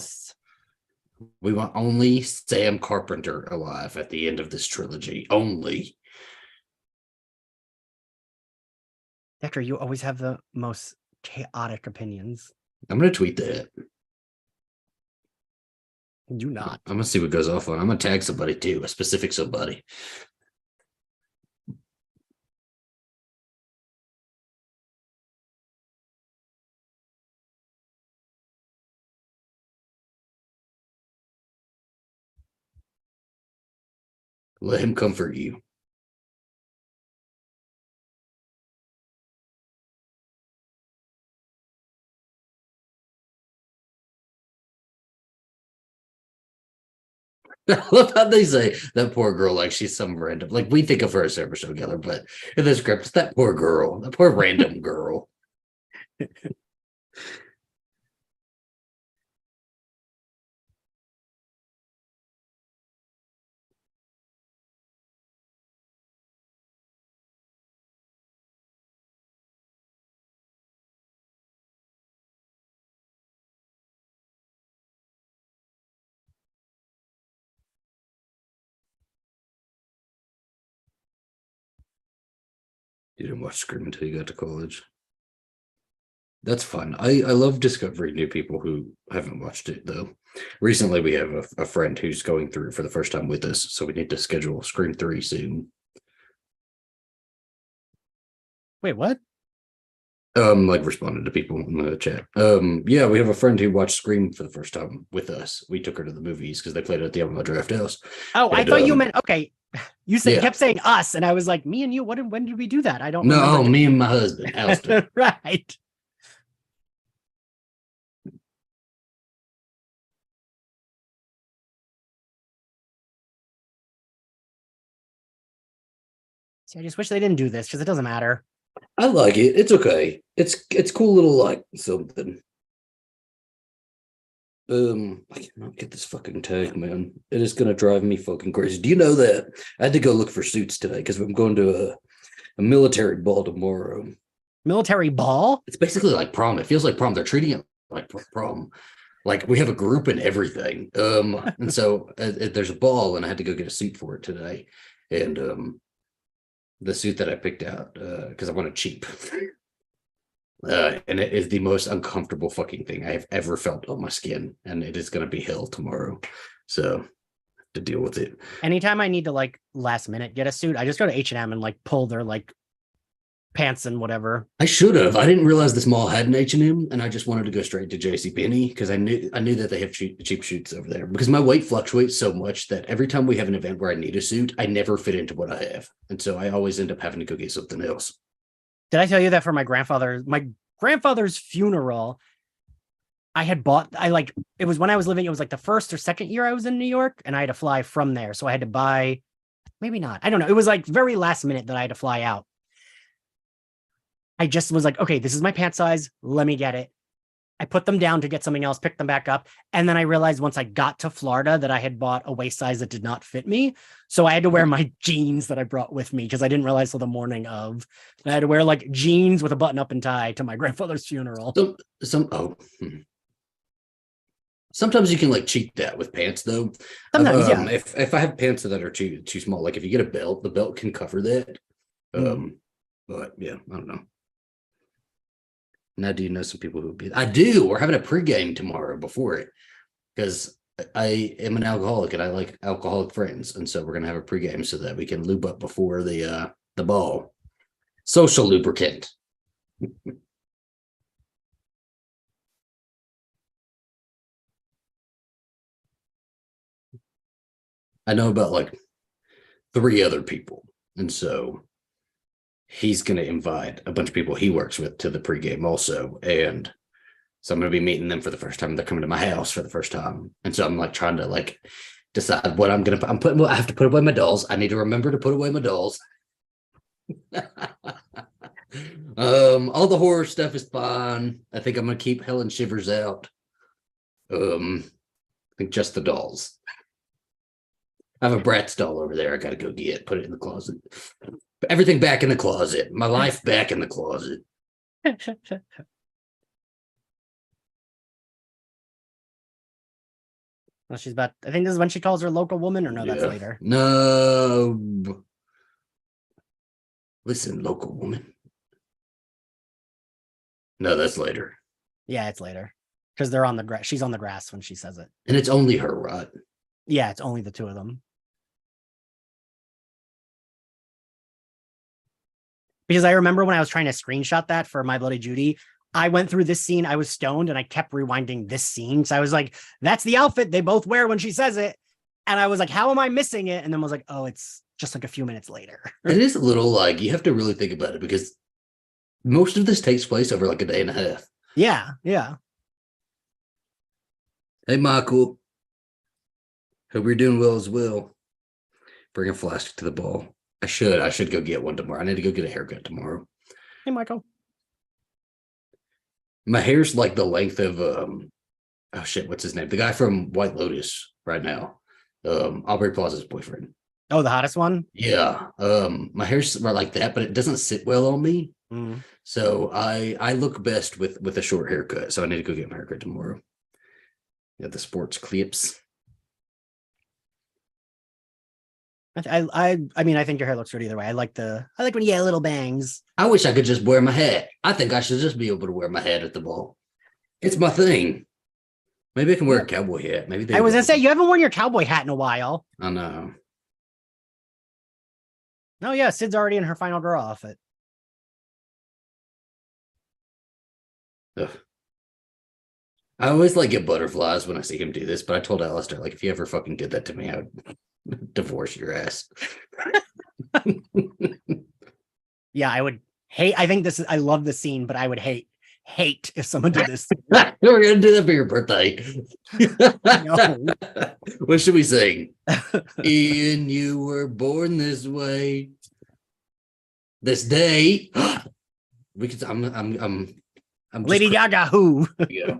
We want only Sam Carpenter alive at the end of this trilogy. Only. Dexter, you always have the most chaotic opinions. I'm going to tweet that. Do not. I'm gonna see what goes off on. I'm gonna tag somebody too, a specific somebody. Let him comfort you. I love how they say that poor girl, like she's some random, like we think of her as Sarah Michelle Gellar, but in the script, it's that poor girl, that poor random girl. You didn't watch Scream until you got to college. That's fun. I love discovering new people who haven't watched it though. Recently, we have a friend who's going through it for the first time with us, so we need to schedule Scream 3 soon. Wait, what? Like responded to people in the chat. Yeah, we have a friend who watched Scream for the first time with us. We took her to the movies because they played it at the Alamo Draft House. Oh, I And, thought you meant okay. You said yeah. kept saying us, and I was like, me and you. When did we do that? I don't. No, remember. me and my husband, Alistair. Right. See, I just wish they didn't do this because it doesn't matter. I like it. It's okay. It's cool little like something. I cannot get this fucking tag, man. It is gonna drive me fucking crazy. Do you know that I had to go look for suits today because I'm going to a military ball tomorrow. Military ball? It's basically like prom. It feels like prom. They're treating it like prom. Like we have a group and everything. And so there's a ball, and I had to go get a suit for it today. And the suit that I picked out because I want it cheap. And it is the most uncomfortable fucking thing I have ever felt on my skin, and it is going to be hell tomorrow. So to deal with it. Anytime I need to like last minute get a suit, I just go to H&M and like pull their like pants and whatever. I should have. I didn't realize this mall had an H&M, and I just wanted to go straight to JCPenney because I knew that they have cheap shoots over there. Because my weight fluctuates so much that every time we have an event where I need a suit, I never fit into what I have, and so I always end up having to go get something else. Did I tell you that for my grandfather's funeral? It was when I was living, it was like the first or second year I was in New York, and I had to fly from there. So I had to buy, maybe not, I don't know. It was like very last minute that I had to fly out. I just was like, okay, this is my pant size. Let me get it. I put them down to get something else, picked them back up. And then I realized once I got to Florida that I had bought a waist size that did not fit me. So I had to wear my jeans that I brought with me because I didn't realize till the morning of. I had to wear like jeans with a button up and tie to my grandfather's funeral. Sometimes you can like cheat that with pants though. Sometimes, yeah. If I have pants that are too small, like if you get a belt, the belt can cover that. But yeah, I don't know. Now, do you know some people who would be? I do. We're having a pregame tomorrow before it because I am an alcoholic and I like alcoholic friends, and so we're gonna have a pregame so that we can lube up before the ball. Social lubricant. I know about like 3 other people, and so he's going to invite a bunch of people he works with to the pregame also. And so I'm going to be meeting them for the first time. They're coming to my house for the first time. And so I'm like trying to like decide what I'm going to put. I have to put away my dolls. I need to remember to put away my dolls. All the horror stuff is fine. I think I'm going to keep Helen Shivers out. I think just the dolls. I have a Bratz doll over there. I got to go put it in the closet. Everything back in the closet. My life back in the closet. Well, she's about, I think this is when she calls her local woman, or no, that's later. No. Listen, local woman. No, that's later. Yeah, it's later. because they're on the grass. She's on the grass when she says it. And it's only her, right? Yeah, it's only the two of them. Because I remember when I was trying to screenshot that for My Bloody Judy, I went through this scene. I was stoned and I kept rewinding this scene. So I was like, that's the outfit they both wear when she says it. And I was like, how am I missing it? And then I was like, oh, it's just like a few minutes later. It is a little like, you have to really think about it because most of this takes place over like a day and a half. Yeah, yeah. Hey, Michael. Hope you're doing well as well. Bring a flask to the ball. I should go get one tomorrow. I need to go get a haircut tomorrow. Hey, Michael. My hair's like the length of oh shit, what's his name? The guy from White Lotus right now. Aubrey Plaza's boyfriend. Oh, the hottest one? Yeah. My hair's like that, but it doesn't sit well on me. Mm. So I look best with a short haircut. So I need to go get my haircut tomorrow. Yeah, the sports clips. I mean, I think your hair looks good either way. I like when you get little bangs. I wish I could just wear my hat. I think I should just be able to wear my hat at the ball. It's my thing. Maybe I can wear a cowboy hat. Maybe I was gonna say you haven't worn your cowboy hat in a while. I know. Oh yeah, Sid's already in her final girl outfit. Ugh. I always like get butterflies when I see him do this, but I told Alistair, like, if you ever fucking did that to me, I would divorce your ass. Yeah, I would hate. I think I love the scene, but I would hate if someone did this. We're gonna do that for your birthday. No. What should we sing? Ian, you were born this way. This day. We could. I'm Lady Gaga. Who? Yeah.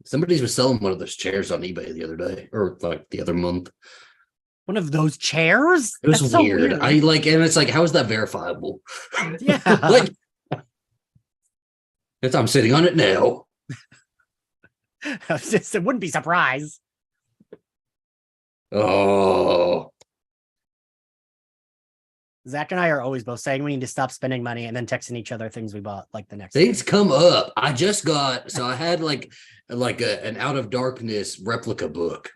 Somebody was selling one of those chairs on eBay the other day, or like the other month. One of those chairs? It was That's weird. So weird. I like, and it's like, how is that verifiable? Yeah. Like, I'm sitting on it now. It wouldn't be surprised. Oh. Zach and I are always both saying we need to stop spending money and then texting each other things we bought like the next Things day. come up. I just got, so I had like an Out of Darkness replica book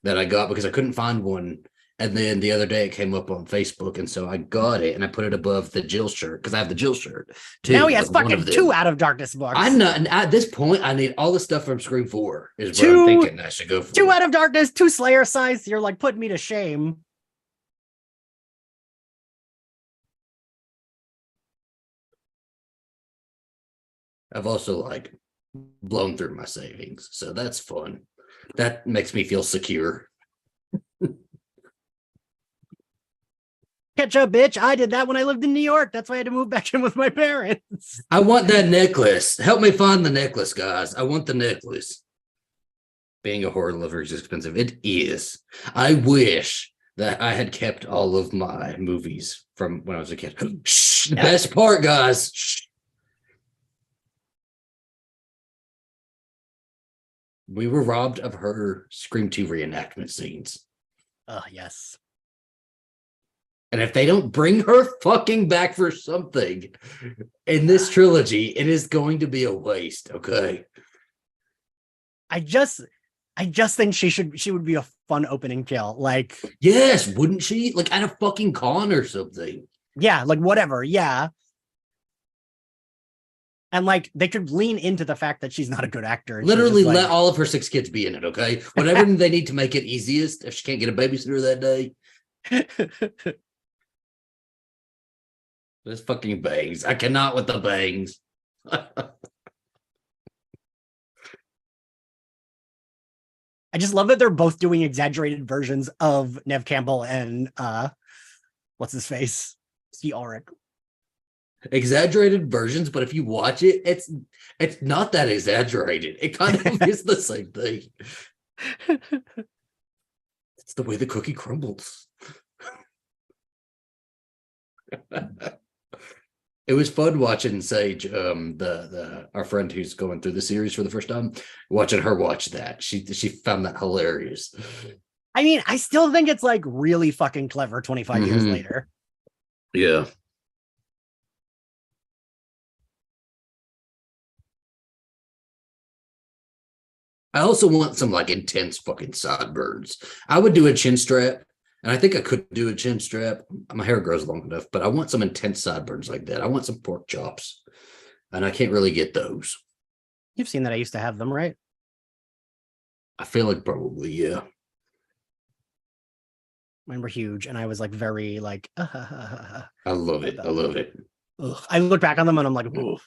that I got because I couldn't find one. And then the other day it came up on Facebook. And so I got it and I put it above the Jill shirt because I have the Jill shirt too. Now he has like fucking 2 Out of Darkness books. I'm not, and at this point, I need all the stuff from Scream 4 is what I'm thinking I should go for. 2 Out of Darkness, 2 Slayer size. You're like putting me to shame. I've also like blown through my savings, so that's fun. That makes me feel secure. Catch up, bitch. I did that when I lived in New York. That's why I had to move back in with my parents. I want that necklace. Help me find the necklace, guys. I want the necklace. Being a horror lover is expensive. It is. I wish that I had kept all of my movies from when I was a kid. Shh, the best part, guys. Shh. We were robbed of her Scream 2 reenactment scenes. Oh, yes. And if they don't bring her fucking back for something in this trilogy, it is going to be a waste, okay? I just think she would be a fun opening kill. Like, yes, wouldn't she? Like at a fucking con or something. Yeah, like whatever. Yeah. And like they could lean into the fact that she's not a good actor. Literally let all of her 6 kids be in it, okay? Whatever they need to make it easiest if she can't get a babysitter that day. There's fucking bangs. I cannot with the bangs. I just love that they're both doing exaggerated versions of Nev Campbell and what's his face? Steve Ulrich. Exaggerated versions, but if you watch it, it's not that exaggerated. It kind of is the same thing. It's the way the cookie crumbles. It was fun watching Sage, the our friend who's going through the series for the first time, watching her watch that. She found that hilarious. I mean, I still think it's like really fucking clever 25 years later. Yeah. I also want some like intense fucking sideburns. I would do a chin strap, and I think I could do a chin strap. My hair grows long enough, but I want some intense sideburns like that. I want some pork chops, and I can't really get those. You've seen that I used to have them, right? I feel like probably, yeah. Mine were huge, and I was like very like. I love it. I love it. Ugh. I look back on them and I'm like, ooh.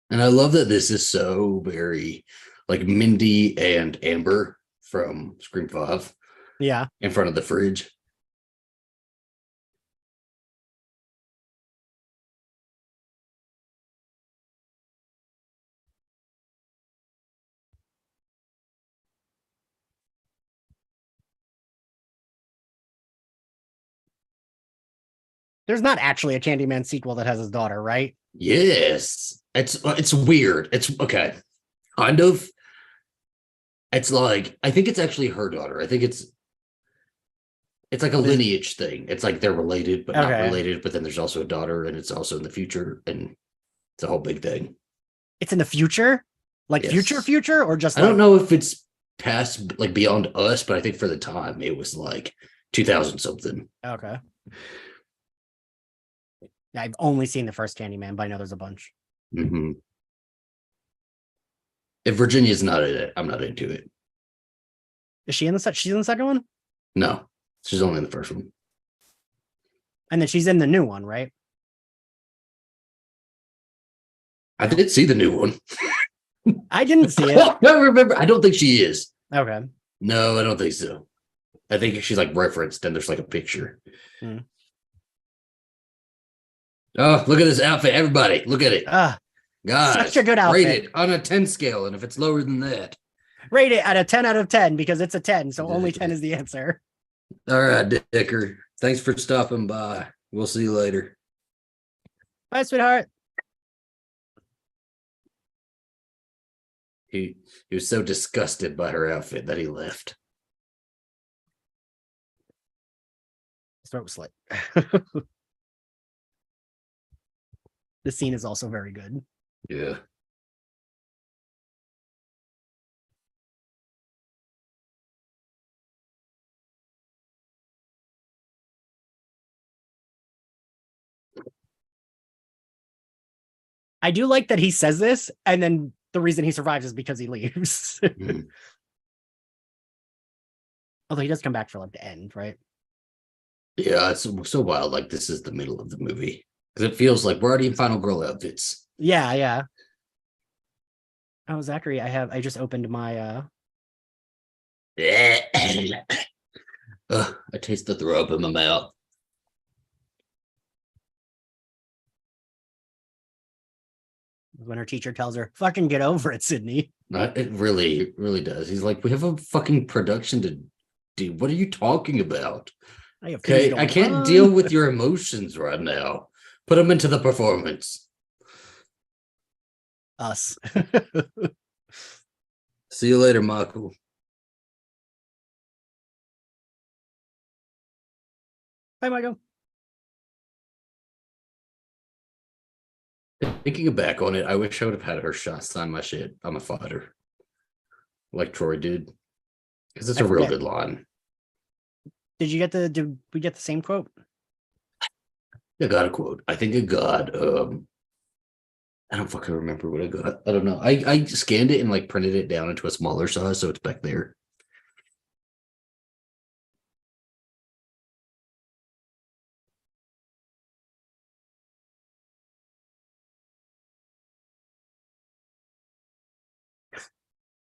And I love that this is so very like Mindy and Amber from Scream 5 Yeah. in front of the fridge. There's not actually a Candyman sequel that has his daughter, right? Yes. It's weird. It's okay. Kind of. It's like I think it's actually her daughter. I think it's like a lineage thing. It's like they're related but not related, but then there's also a daughter and it's also in the future and it's a whole big thing. It's in the future? Like Yes. future or just I don't know if it's past like beyond us, but I think for the time it was like 2000 something. Okay. Yeah, I've only seen the first Candyman, but I know there's a bunch. Mm-hmm. If Virginia's not in it, I'm not into it. Is she in the she's in the second one? No, she's only in the first one. And then she's in the new one, right? I did see the new one. I didn't see it. I don't remember. I don't think she is. Okay. No, I don't think so. I think she's like referenced and there's like a picture. Hmm. Oh, look at this outfit. Everybody, look at it. Guys, such a good outfit. Rate it on a 10 scale. And if it's lower than that, rate it at a 10 out of 10 because it's a 10. So only 10 is the answer. All right, Dicker. Thanks for stopping by. We'll see you later. Bye, sweetheart. He was so disgusted by her outfit that he left. Throat slit. The scene is also very good. Yeah. I do like that he says this, and then the reason he survives is because he leaves. Mm. Although he does come back for like the end, right? Yeah, it's so wild. Like this is the middle of the movie because it feels like we're already in final girl outfits. Yeah, yeah. Oh, Zachary, I just opened my I taste the throw up in my mouth. When her teacher tells her, fucking get over it, Sydney. It really, really does. He's like, we have a fucking production to do. What are you talking about? Okay, I can't deal with your emotions right now. Put them into the performance. Us. See you later, Michael. Bye, Michael. Thinking back on it, I wish I would have had her shot sign my shit. I'm a fighter. Like Troy did. Because it's a real good line. Did we get the same quote? I got a quote. I think I got I don't fucking remember what I got. I don't know. I scanned it and like printed it down into a smaller size, so it's back there.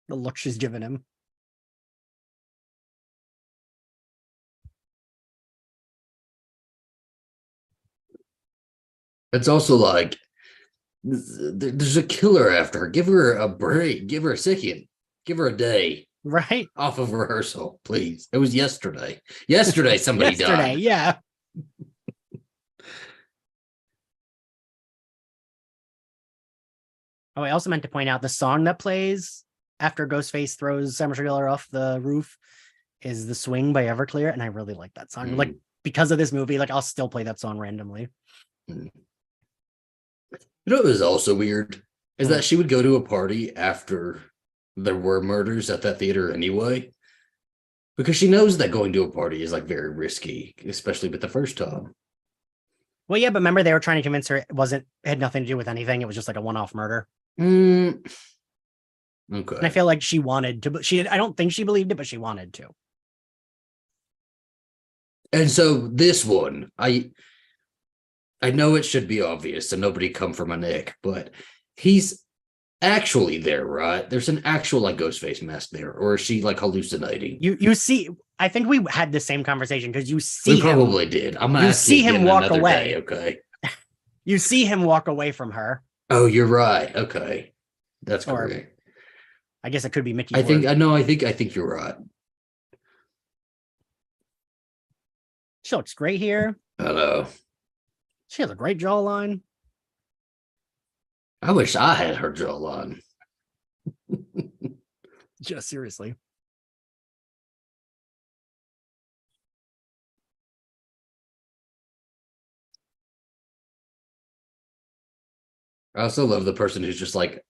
The look she's given him. It's also like there's a killer after her. Give her a break. Give her a second. Give her a day. Right. Off of rehearsal, please. It was yesterday. Yesterday, somebody died. Yeah. Oh, I also meant to point out the song that plays after Ghostface throws Sam Trailer off the roof is The Swing by Everclear. And I really like that song. Like, because of this movie, like I'll still play that song randomly. You know what was also weird is that she would go to a party after there were murders at that theater anyway, because she knows that going to a party is like very risky, especially with the first time. Well, yeah, but remember they were trying to convince her it had nothing to do with anything. It was just like a one-off murder. Okay. And I feel like she wanted to, I don't think she believed it, but she wanted to. And so this one, I know it should be obvious and nobody come for my neck, but he's actually there, right? There's an actual like Ghostface mask there, or is she like hallucinating? You see, I think we had the same conversation because you see we probably did. I'm gonna see him walk away. Day, okay. You see him walk away from her. Oh, you're right. Okay. That's correct. I guess it could be Mickey. I think you're right. She looks great here. I know. She has a great jawline. I wish I had her jawline. Just seriously. I also love the person who's just like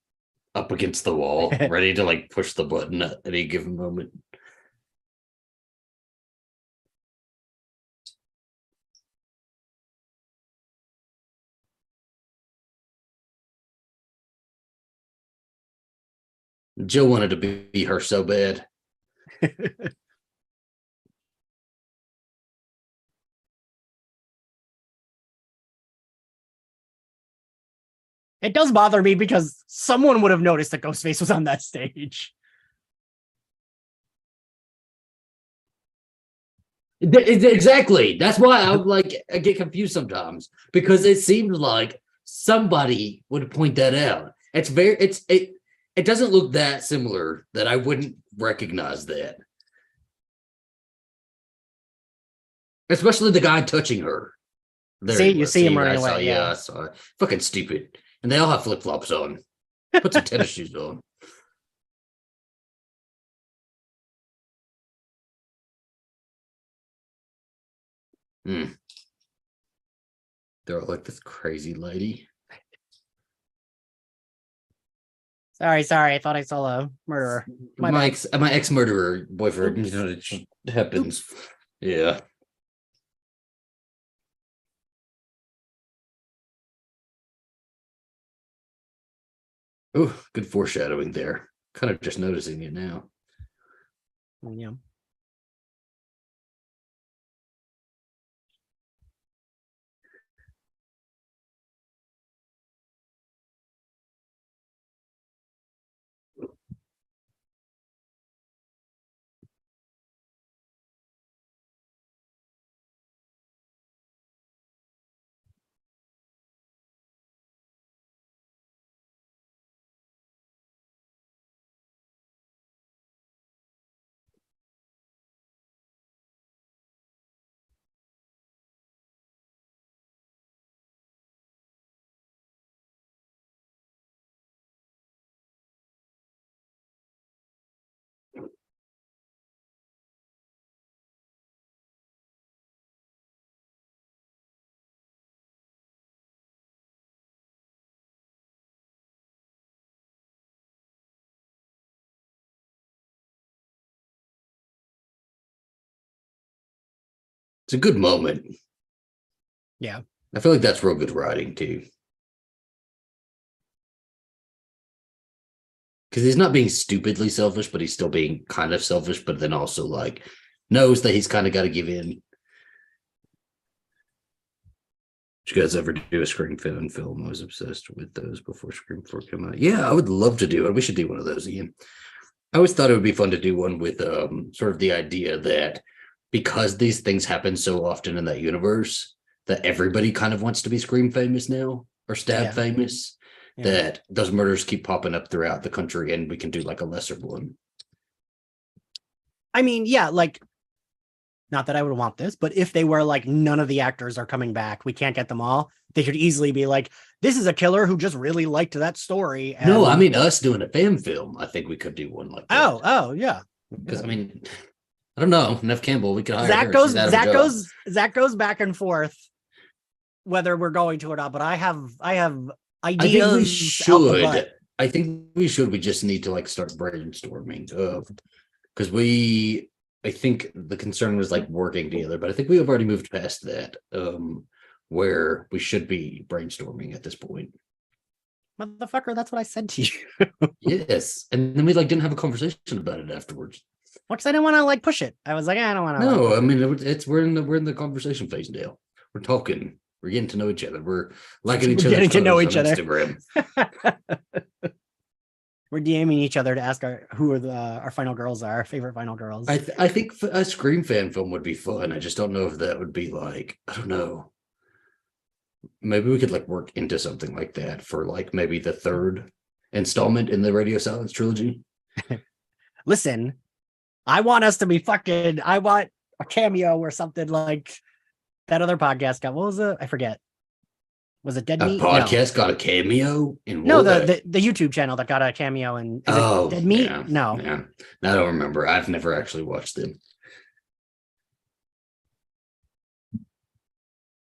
up against the wall, ready to like push the button at any given moment. Jill wanted to be her so bad. It does bother me because someone would have noticed that Ghostface was on that stage. Exactly. That's why I get confused sometimes, because it seems like somebody would point that out. It doesn't look that similar that I wouldn't recognize that. Especially the guy touching her. You see him running away. Yeah, I saw it. Fucking stupid. And they all have flip-flops on. Put some tennis shoes on. They're all like this crazy lady. Sorry. I thought I saw a murderer. My ex-murderer boyfriend. You know, it just happens. Oops. Yeah. Oh, good foreshadowing there. Kind of just noticing it now. Yeah. It's a good moment. Yeah. I feel like that's real good writing too. Because he's not being stupidly selfish, but he's still being kind of selfish, but then also like knows that he's kind of got to give in. Did you guys ever do a Scream film? I was obsessed with those before Scream 4 came out. Yeah, I would love to do it. We should do one of those again. I always thought it would be fun to do one with sort of the idea that because these things happen so often in that universe, that everybody kind of wants to be Scream famous now or Stab famous. Yeah. That those murders keep popping up throughout the country, and we can do like a lesser one. I mean, yeah, like, not that I would want this, but if they were like, none of the actors are coming back, we can't get them all, they could easily be like, this is a killer who just really liked that story. And... No, I mean, us doing a fan film, I think we could do one like that. Oh, yeah. Because I mean, I don't know, Neve Campbell, we could hire Zach goes back and forth whether we're going to or not, but I have ideas. I think we should. We just need to like start brainstorming because I think the concern was like working together, but I think we have already moved past that, where we should be brainstorming at this point. Motherfucker, that's what I said to you. Yes, and then we like didn't have a conversation about it afterwards. Well, because I didn't want to like push it. I was like, I don't want to. No, I mean we're in the conversation phase now. We're talking. We're getting to know each other. We're liking each other. Getting to know each other. Instagram. We're DMing each other to ask who are our final girls are, our favorite final girls. I think a Scream fan film would be fun. I just don't know if that would be like, I don't know. Maybe we could like work into something like that for like maybe the third installment in the Radio Silence trilogy. Listen, I want us to be I want a cameo or something like that other podcast got. What was it? I forget. Was it Dead Meat? A podcast got a cameo in no, the YouTube channel that got a cameo in Dead Meat? Yeah, no. Yeah. I don't remember. I've never actually watched them.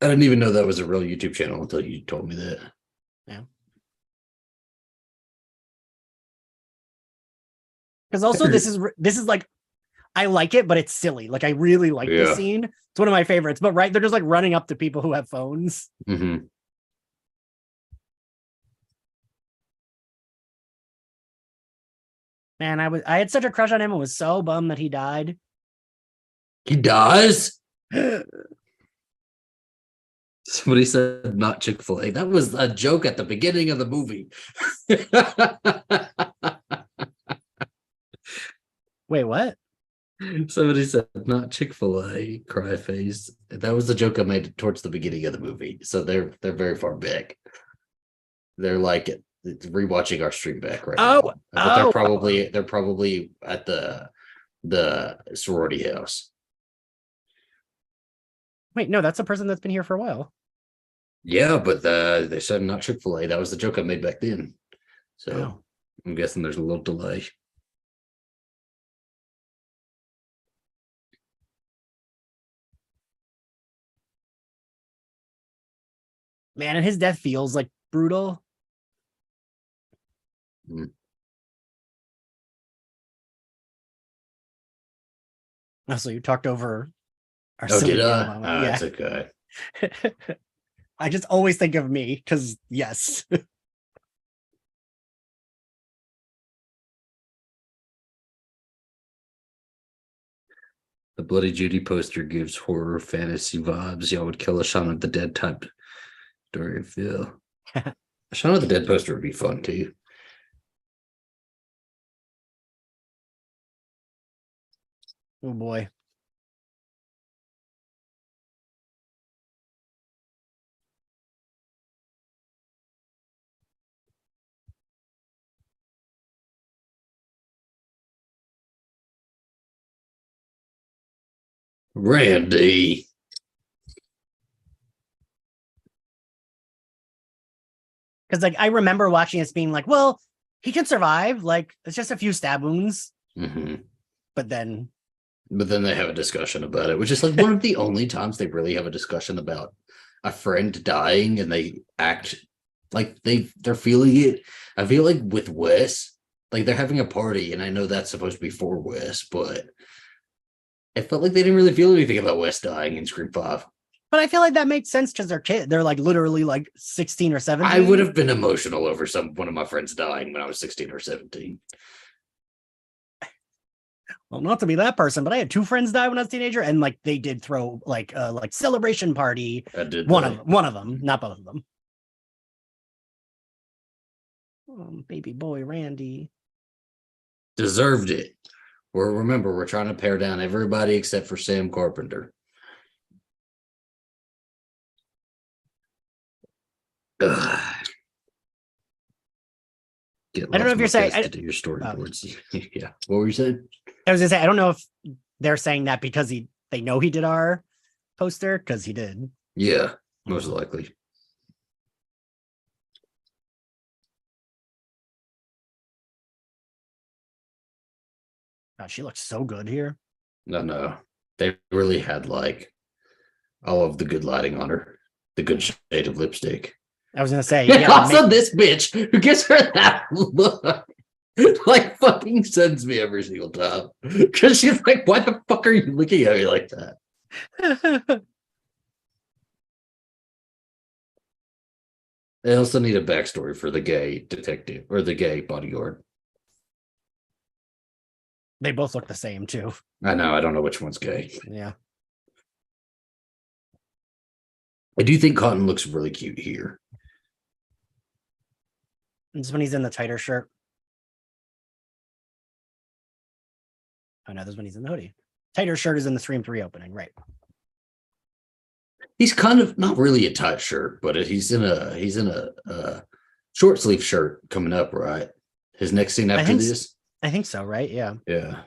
I didn't even know that was a real YouTube channel until you told me that. Yeah. Because also this is like, I like it, but it's silly. Like I really like this scene. It's one of my favorites. But right, they're just like running up to people who have phones. Mm-hmm. Man, I had such a crush on him and was so bummed that he died. He dies? Somebody said not Chick-fil-A. That was a joke at the beginning of the movie. Wait, what? Somebody said not Chick-fil-A, cry face. That was the joke I made towards the beginning of the movie. So they're very far back. They're like rewatching our stream back right now. But they're probably at the sorority house. Wait, no, that's a person that's been here for a while. Yeah, but they said not Chick-fil-A. That was the joke I made back then. So I'm guessing there's a little delay. Man, and his death feels like brutal. Mm. Oh, so you talked over our did I? Oh, yeah. That's okay. I just always think of me because yes. The Bloody Judy poster gives horror fantasy vibes. Y'all would kill a Shaun of the Dead type story feel. Shaun of the Dead poster would be fun too. Oh boy. Randy. Because like I remember watching this being like, well, he can survive. Like it's just a few stab wounds. Mm-hmm. But then they have a discussion about it, which is like one of the only times they really have a discussion about a friend dying and they act like they're feeling it. I feel like with Wes, like they're having a party, and I know that's supposed to be for Wes, but I felt like they didn't really feel anything about Wes dying in Scream 5. But I feel like that makes sense because they're kids. They're like literally like 16 or 17. I would have been emotional over one of my friends dying when I was 16 or 17. Well, not to be that person, but I had two friends die when I was a teenager, and like they did throw like celebration party. One of them, not both of them. Baby boy Randy deserved it. Remember, we're trying to pare down everybody except for Sam Carpenter. Ugh. I don't know if you're saying to do your storyboards. Yeah. What were you saying? I was gonna say I don't know if they're saying that because they know he did our poster because he did. Yeah, most likely. God, she looks so good here. No. They really had like all of the good lighting on her, the good shade of lipstick. I was gonna say, yeah. Also, this bitch who gives her that look, like fucking sends me every single time because she's like, "Why the fuck are you looking at me like that?" They also need a backstory for the gay detective or the gay bodyguard. They both look the same too. I know. I don't know which one's gay. Yeah. I do think Cotton looks really cute here. This when he's in the tighter shirt. Oh no, this when he's in the hoodie. Tighter shirt is in the Scream 3 opening, right? He's kind of not really a tight shirt, but he's in a short sleeve shirt coming up, right? His next scene after this. I think so, right? Yeah. Yeah.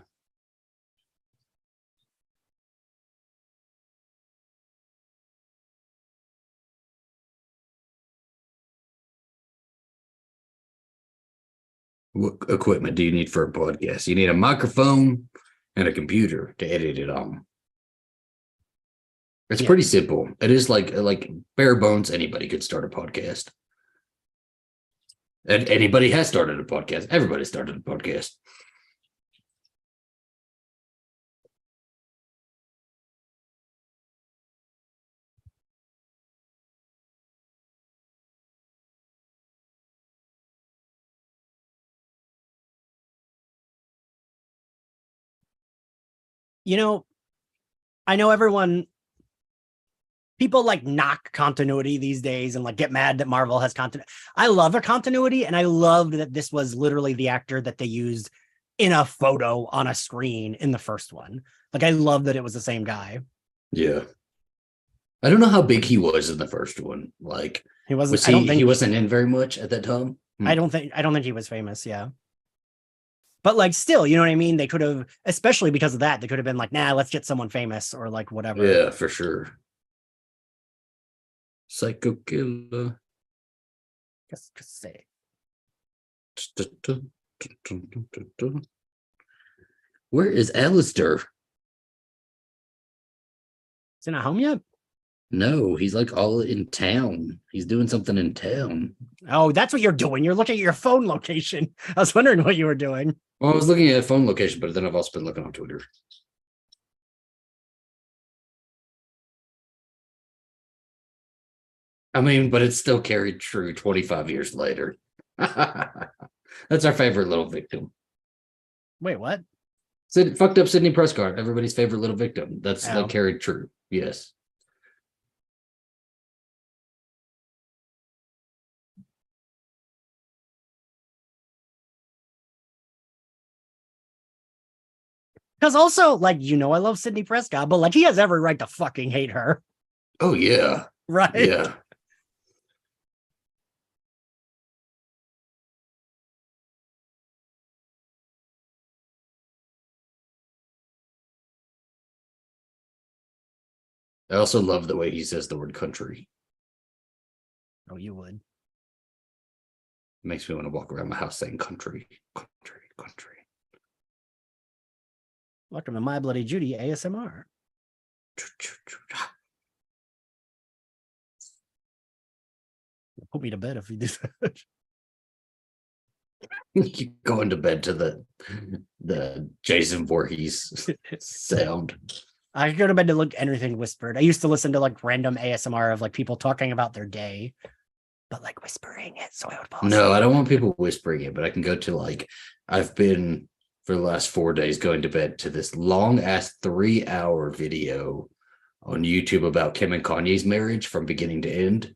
What equipment do you need for a podcast? You need a microphone and a computer to edit it on. It's pretty simple. It is like bare bones. Anybody could start a podcast. And anybody has started a podcast. Everybody started a podcast. You know, I know people like knock continuity these days and like get mad that Marvel has continuity. I love a continuity, and I loved that this was literally the actor that they used in a photo on a screen in the first one. Like, I love that it was the same guy. Yeah. I don't know how big he was in the first one. Like, he wasn't. He wasn't in very much at that time. I don't think he was famous. Yeah. But like, still, you know what I mean? They could have, especially because of that, they could have been like, nah, let's get someone famous or like whatever. Yeah, for sure. Psycho Killer. Just say. Where is Alistair? Is he not home yet? No, he's like all in town. He's doing something in town. Oh, that's what you're doing. You're looking at your phone location. I was wondering what you were doing. Well, I was looking at a phone location, but then I've also been looking on Twitter. I mean, but it's still carried true 25 years later. That's our favorite little victim. Wait, what? Fucked up Sidney Prescott, everybody's favorite little victim. That's like carried true. Yes. Because also, like, I love Sidney Prescott, but like, he has every right to fucking hate her. Oh, yeah. Right. Yeah. I also love the way he says the word country. Oh, you would. Makes me want to walk around my house saying country, country, country. Welcome to My Bloody Judy ASMR. Put me to bed if you do that. You go into bed to the Jason Voorhees sound. I go to bed to look anything whispered. I used to listen to like random ASMR of like people talking about their day, but like whispering it. So I would fall asleep. No, I don't want people whispering it, but I can go to like, I've been for the last 4 days going to bed to this long ass 3-hour video on YouTube about Kim and Kanye's marriage from beginning to end.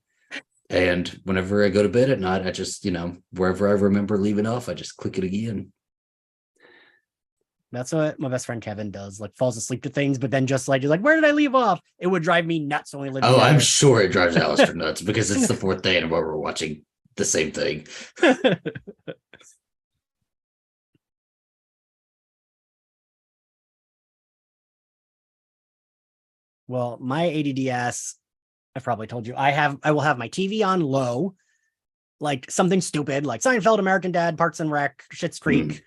And whenever I go to bed at night, I just, wherever I remember leaving off, I just click it again. That's what my best friend Kevin does. Like falls asleep to things, but then just like he's like, where did I leave off? It would drive me nuts when we lived Oh, I'm together. sure it drives Alistair nuts because it's the fourth day in a row we're watching the same thing. Well, my ADDS, I've probably told you, I will have my TV on low, like something stupid like Seinfeld, American Dad, Parks and Rec, Schitt's Creek.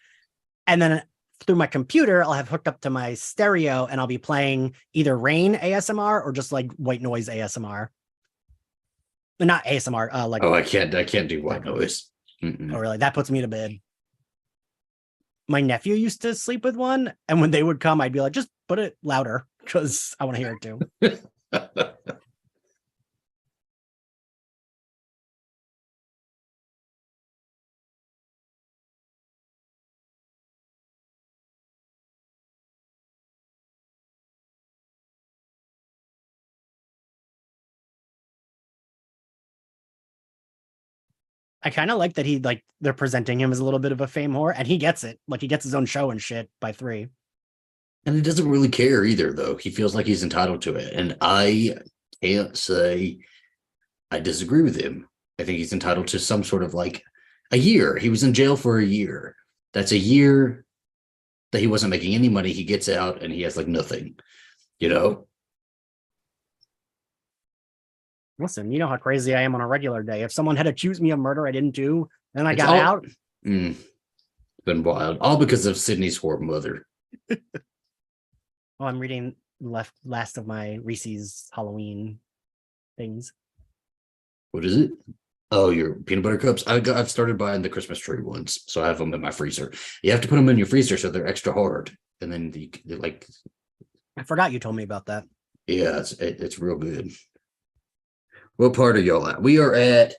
And then through my computer, I'll have hooked up to my stereo and I'll be playing either rain ASMR or just like white noise ASMR. Not ASMR, like I can't do white noise. Oh, really? That puts me to bed. My nephew used to sleep with one, and when they would come, I'd be like, just put it louder because I want to hear it too. I kind of like that they're presenting him as a little bit of a fame whore, and he gets it. Like he gets his own show and shit by 3. And he doesn't really care either, though. He feels like he's entitled to it. And I can't say I disagree with him. I think he's entitled to some sort of like a year. He was in jail for a year. That's a year that he wasn't making any money. He gets out and he has like nothing, you know? Listen, you know how crazy I am on a regular day. If someone had accused me of murder I didn't do, then I got out. It's been wild. All because of Sydney's whore mother. Oh, I'm reading last of my Reese's Halloween things. What is it? Oh, your peanut butter cups. I've started buying the Christmas tree ones, so I have them in my freezer. You have to put them in your freezer so they're extra hard, and then they're like. I forgot you told me about that. Yeah, it's real good. What part are y'all at? We are at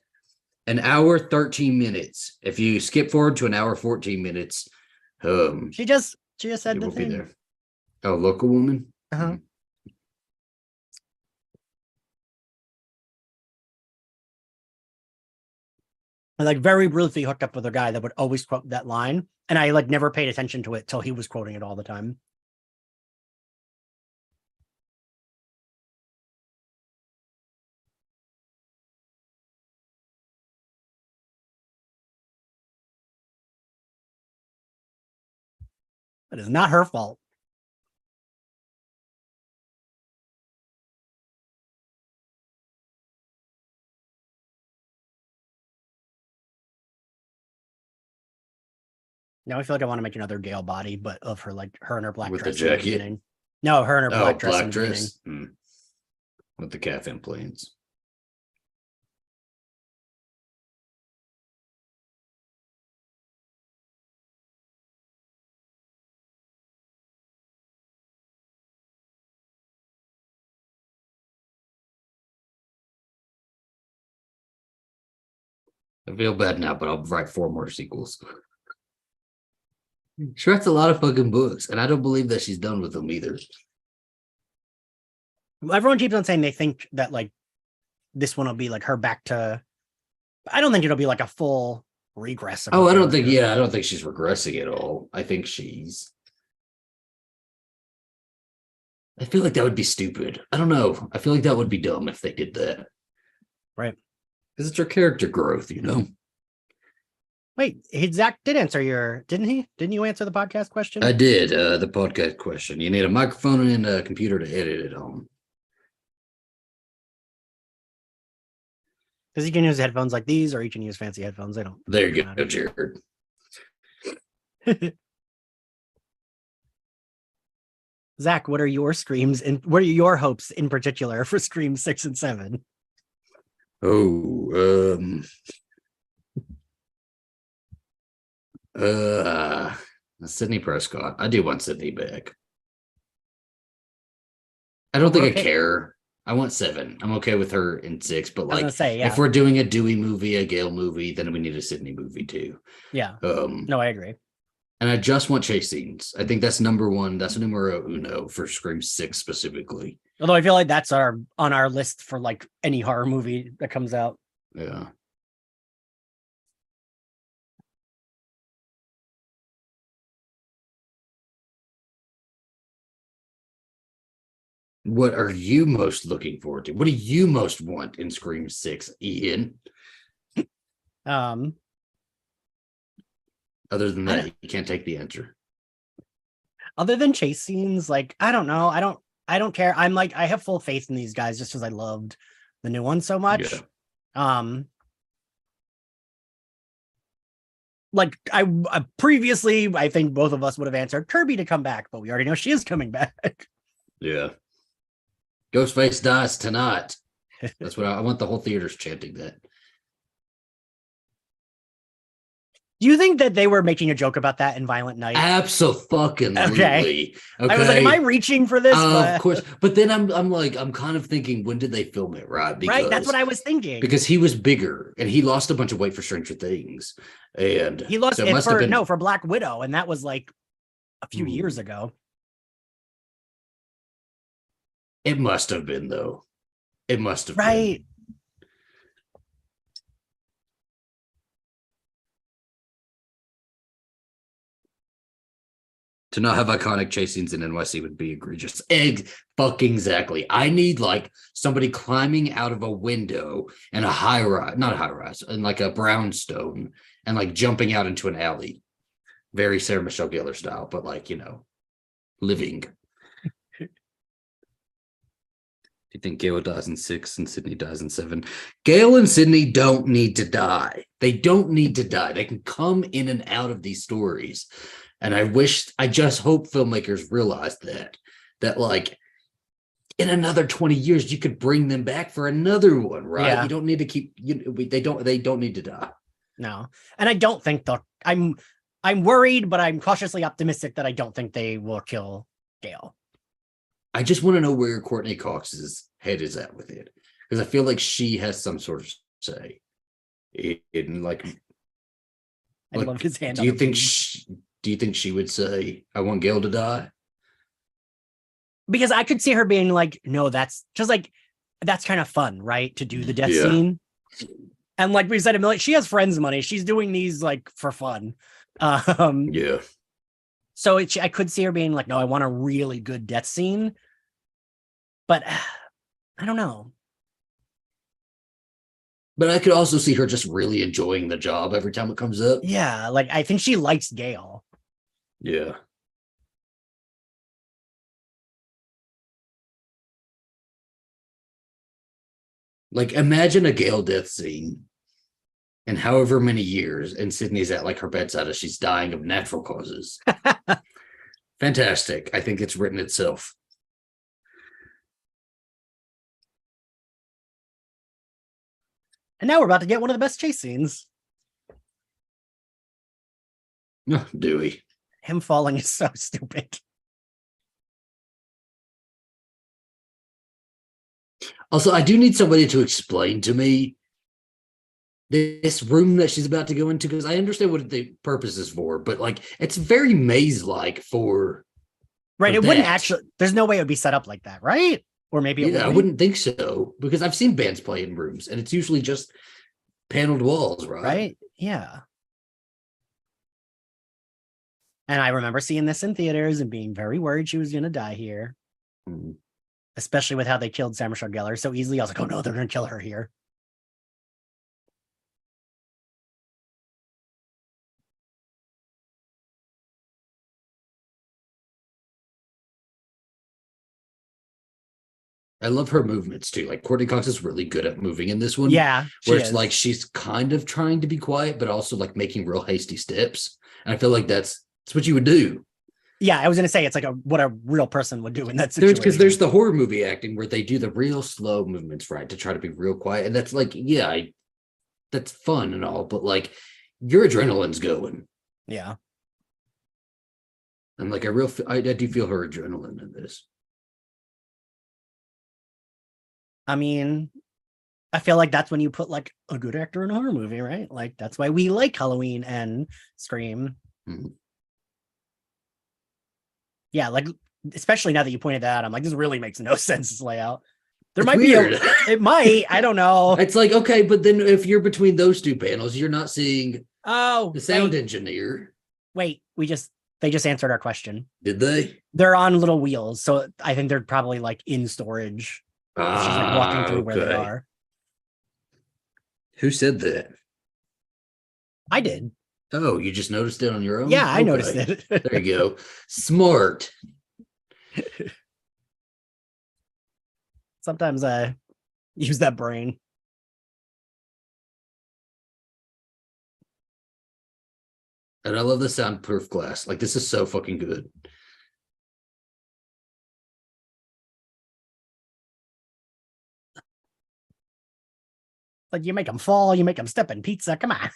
an hour 13 minutes. If you skip forward to an hour 14 minutes, she just said the thing. Be there. Oh, local woman. Uh-huh. I like very briefly hooked up with a guy that would always quote that line, and I like never paid attention to it till he was quoting it all the time. It is not her fault. Now I feel like I want to make another Gale body, but of her and her black with dress. The jacket. No, her and her black dress. Black dress. With the calf implants. I feel bad now, but I'll write 4 more sequels. She writes a lot of fucking books, and I don't believe that she's done with them either. Everyone keeps on saying they think that like this one will be like her back to. I don't think it'll be like a full regress. I don't think she's regressing at all. I think she's. I feel like that would be stupid. I don't know. I feel like that would be dumb if they did that. Right. Because it's her character growth, you know? Wait, Zach did answer didn't he? Didn't you answer the podcast question? I did, the podcast question. You need a microphone and a computer to edit it on. Because you can use headphones like these, or you can use fancy headphones. They don't. There you go, Jared. Zach, what are your screams and what are your hopes in particular for Scream 6 and 7? Oh, Sidney Prescott. I do want Sidney back. I don't think I care. I want 7. I'm okay with her in 6, but like if we're doing a Dewey movie, a Gale movie, then we need a Sidney movie too. Yeah. No, I agree. And I just want chase scenes. I think that's number 1. That's numero uno for Scream 6 specifically. Although I feel like that's on our list for like any horror movie that comes out. Yeah. What are you most looking forward to? What do you most want in Scream 6, Ian? Um, Other than that, you can't take the answer. Other than chase scenes, like I don't know. I don't care. I'm like, I have full faith in these guys just because I loved the new one so much. Yeah. Like I previously, I think both of us would have answered Kirby to come back, but we already know she is coming back. Yeah. Ghostface dies tonight. That's what I want. The whole theater's chanting that. Do you think that they were making a joke about that in Violent Night? Absolutely. Okay. I was like, am I reaching for this? Of course. But then I'm kind of thinking, when did they film it? Right. Because, right. That's what I was thinking. Because he was bigger and he lost a bunch of weight for Stranger Things. And he lost it for Black Widow. And that was like a few years ago. It must have been, though. It must have been. Right. To not have iconic chase scenes in NYC would be egregious. Fucking exactly. I need like somebody climbing out of a window in a high rise, not a high rise, and like a brownstone, and like jumping out into an alley. Very Sarah Michelle Gellar style, but like, living. Do you think Gale dies in 6 and Sydney dies in 7? Gale and Sydney don't need to die. They don't need to die. They can come in and out of these stories. And I just hope filmmakers realize that like in another 20 years, you could bring them back for another one, right? Yeah. You don't need to keep, they don't need to die. No. And I don't think I'm worried, but I'm cautiously optimistic that I don't think they will kill Gale. I just want to know where Courtney Cox's head is at with it. Because I feel like she has some sort of say in like, I love his hand. Do you think she would say, I want Gale to die? Because I could see her being like, no, that's just like, that's kind of fun, right? To do the death scene. And like we said a million, she has friends money. She's doing these like for fun. Yeah. So I could see her being like, no, I want a really good death scene. But I don't know. But I could also see her just really enjoying the job every time it comes up. Yeah, like I think she likes Gale. Yeah. Like imagine a Gale death scene in however many years, and Sydney's at like her bedside as she's dying of natural causes. Fantastic. I think it's written itself. And now we're about to get one of the best chase scenes. Oh, Dewey. Him falling is so stupid. Also, I do need somebody to explain to me this room that she's about to go into, because I understand what the purpose is for, but like it's very maze-like for right. It wouldn't actually. There's no way it would be set up like that, right? Or maybe I wouldn't think so, because I've seen bands play in rooms, and it's usually just paneled walls, right? Right. Yeah. And I remember seeing this in theaters and being very worried she was going to die here. Mm-hmm. Especially with how they killed Sarah Michelle Gellar so easily. I was like, oh no, they're going to kill her here. I love her movements too. Like Courtney Cox is really good at moving in this one. Yeah. Where it's like she's kind of trying to be quiet, but also like making real hasty steps. And I feel like that's what you would do. Yeah, I was going to say it's like what a real person would do in that situation. Because there's the horror movie acting where they do the real slow movements, right, to try to be real quiet. And that's like, that's fun and all, but like your adrenaline's going. Yeah. And like I do feel her adrenaline in this. I mean, I feel like that's when you put like a good actor in a horror movie, right? Like that's why we like Halloween and Scream. Mm-hmm. Yeah, like especially now that you pointed that out, I'm like, this really makes no sense, this layout. There it's might weird. be it might, I don't know. It's like, okay, but then if you're between those two panels, you're not seeing the sound engineer. Wait, we just They just answered our question. Did they? They're on little wheels, so I think they're probably like in storage. She's like walking through where they are. Who said that? I did. Oh, you just noticed it on your own? Yeah, I noticed it. There you go. Smart. Sometimes I use that brain. And I love the soundproof glass. Like, this is so fucking good. Like, you make them fall, you make them step in pizza. Come on.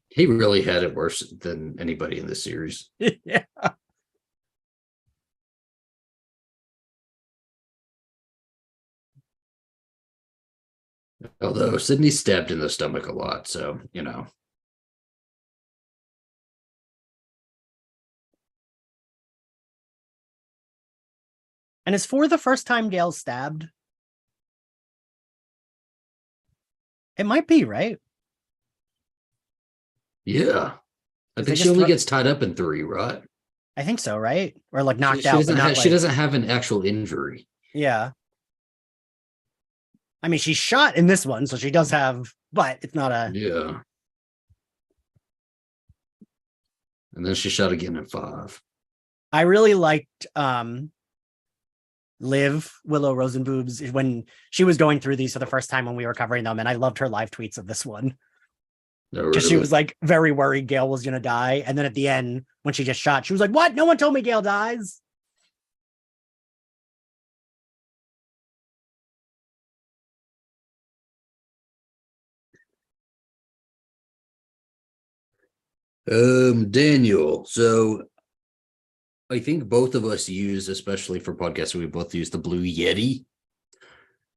He really had it worse than anybody in this series. Yeah. Although Sydney's stabbed in the stomach a lot, so, you know. And is 4 the first time Gale's stabbed? It might be, right? Yeah. I think she only gets tied up in 3, right? I think so, right? Or like knocked out. She doesn't have an actual injury. Yeah. I mean, she's shot in this one, so she does have, but it's not a. Yeah. And then she shot again in 5. I really liked Liv, Willow Rosenboobs, when she was going through these for the first time when we were covering them, and I loved her live tweets of this one. Because she was like very worried Gale was gonna die, and then at the end when she just shot, she was like, "What? No one told me Gale dies." Daniel, so I think both of us use, especially for podcasts, we both use the Blue Yeti.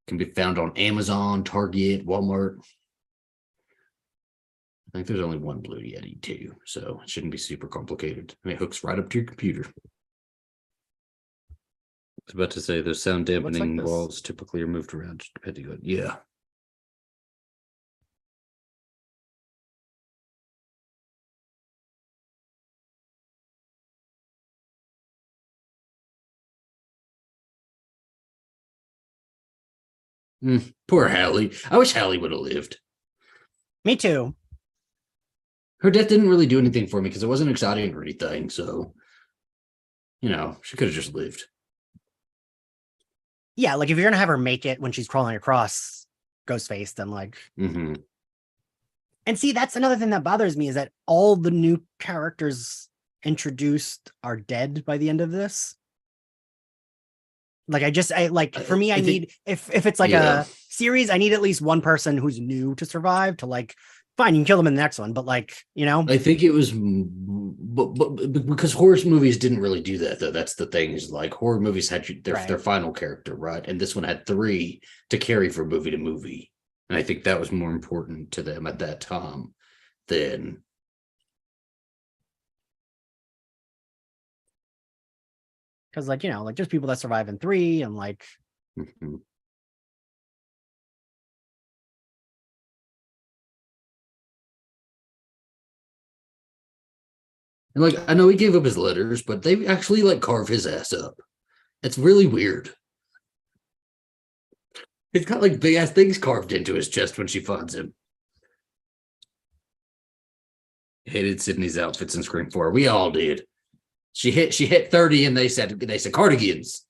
Can be found on Amazon, Target, Walmart. I think there's only one Blue Yeti too, so it shouldn't be super complicated. And it hooks right up to your computer. I was about to say those sound dampening walls typically are moved around depending on, yeah. Poor Hallie. I wish Hallie would have lived. Me too. Her death didn't really do anything for me because it wasn't exciting or anything. So, you know, she could have just lived. Yeah, like if you're gonna have her make it when she's crawling across Ghostface, then like. Mm-hmm. And see, that's another thing that bothers me is that all the new characters introduced are dead by the end of this. Like for me, I need if it's like a series, I need at least one person who's new to survive to like, fine, you can kill them in the next one, but like, you know, I think it was, but because horror movies didn't really do that though. That's the thing, is like horror movies had their final character, right? And this one had 3 to carry from movie to movie, and I think that was more important to them at that time than. Because like, you know, like there's people that survive in 3 and like. Mm-hmm. And like, I know he gave up his letters, but they actually like carve his ass up. It's really weird. He's got like big ass things carved into his chest when she finds him. Hated Sydney's outfits in Scream 4. We all did. She hit 30 and they said cardigans.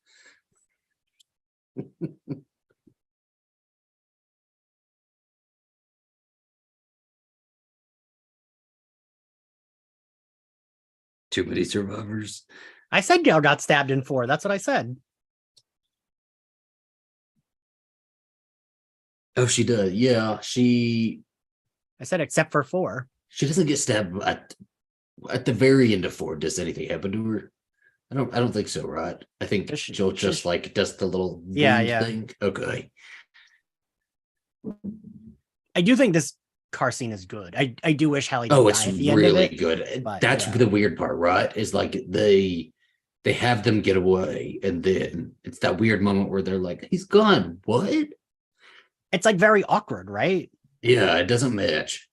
Too many survivors. I said Gale got stabbed in 4. That's what I said. Oh, she does. Yeah, I said except for 4. She doesn't get stabbed at the very end of 4. Does anything happen to her? I don't think so, right? I think Jill just like does the little thing. Okay. I do think this car scene is good. I do wish Hallie. It's really good. But, that's the weird part, right? Is like they have them get away, and then it's that weird moment where they're like, "He's gone." What? It's like very awkward, right? Yeah, it doesn't match.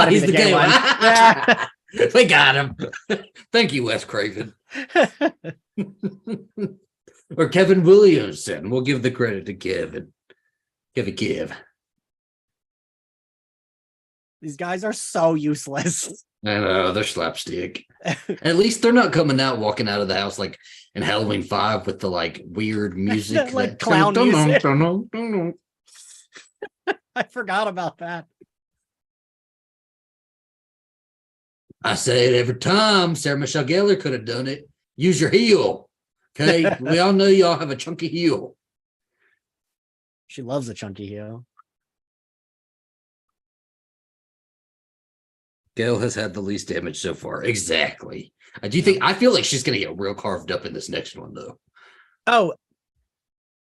He's the gay one. Yeah. We got him. Thank you, Wes Craven. Or Kevin Williamson. We'll give the credit to Kevin. Kev. These guys are so useless. I know, they're slapstick. At least they're not coming out, walking out of the house like in Halloween 5 with the like weird music. Like clown music. I forgot about that. I say it every time. Sarah Michelle Gellar could have done it. Use your heel. Okay. We all know y'all have a chunky heel. She loves a chunky heel. Gail has had the least damage so far. Exactly. I feel like she's going to get real carved up in this next one, though. Oh,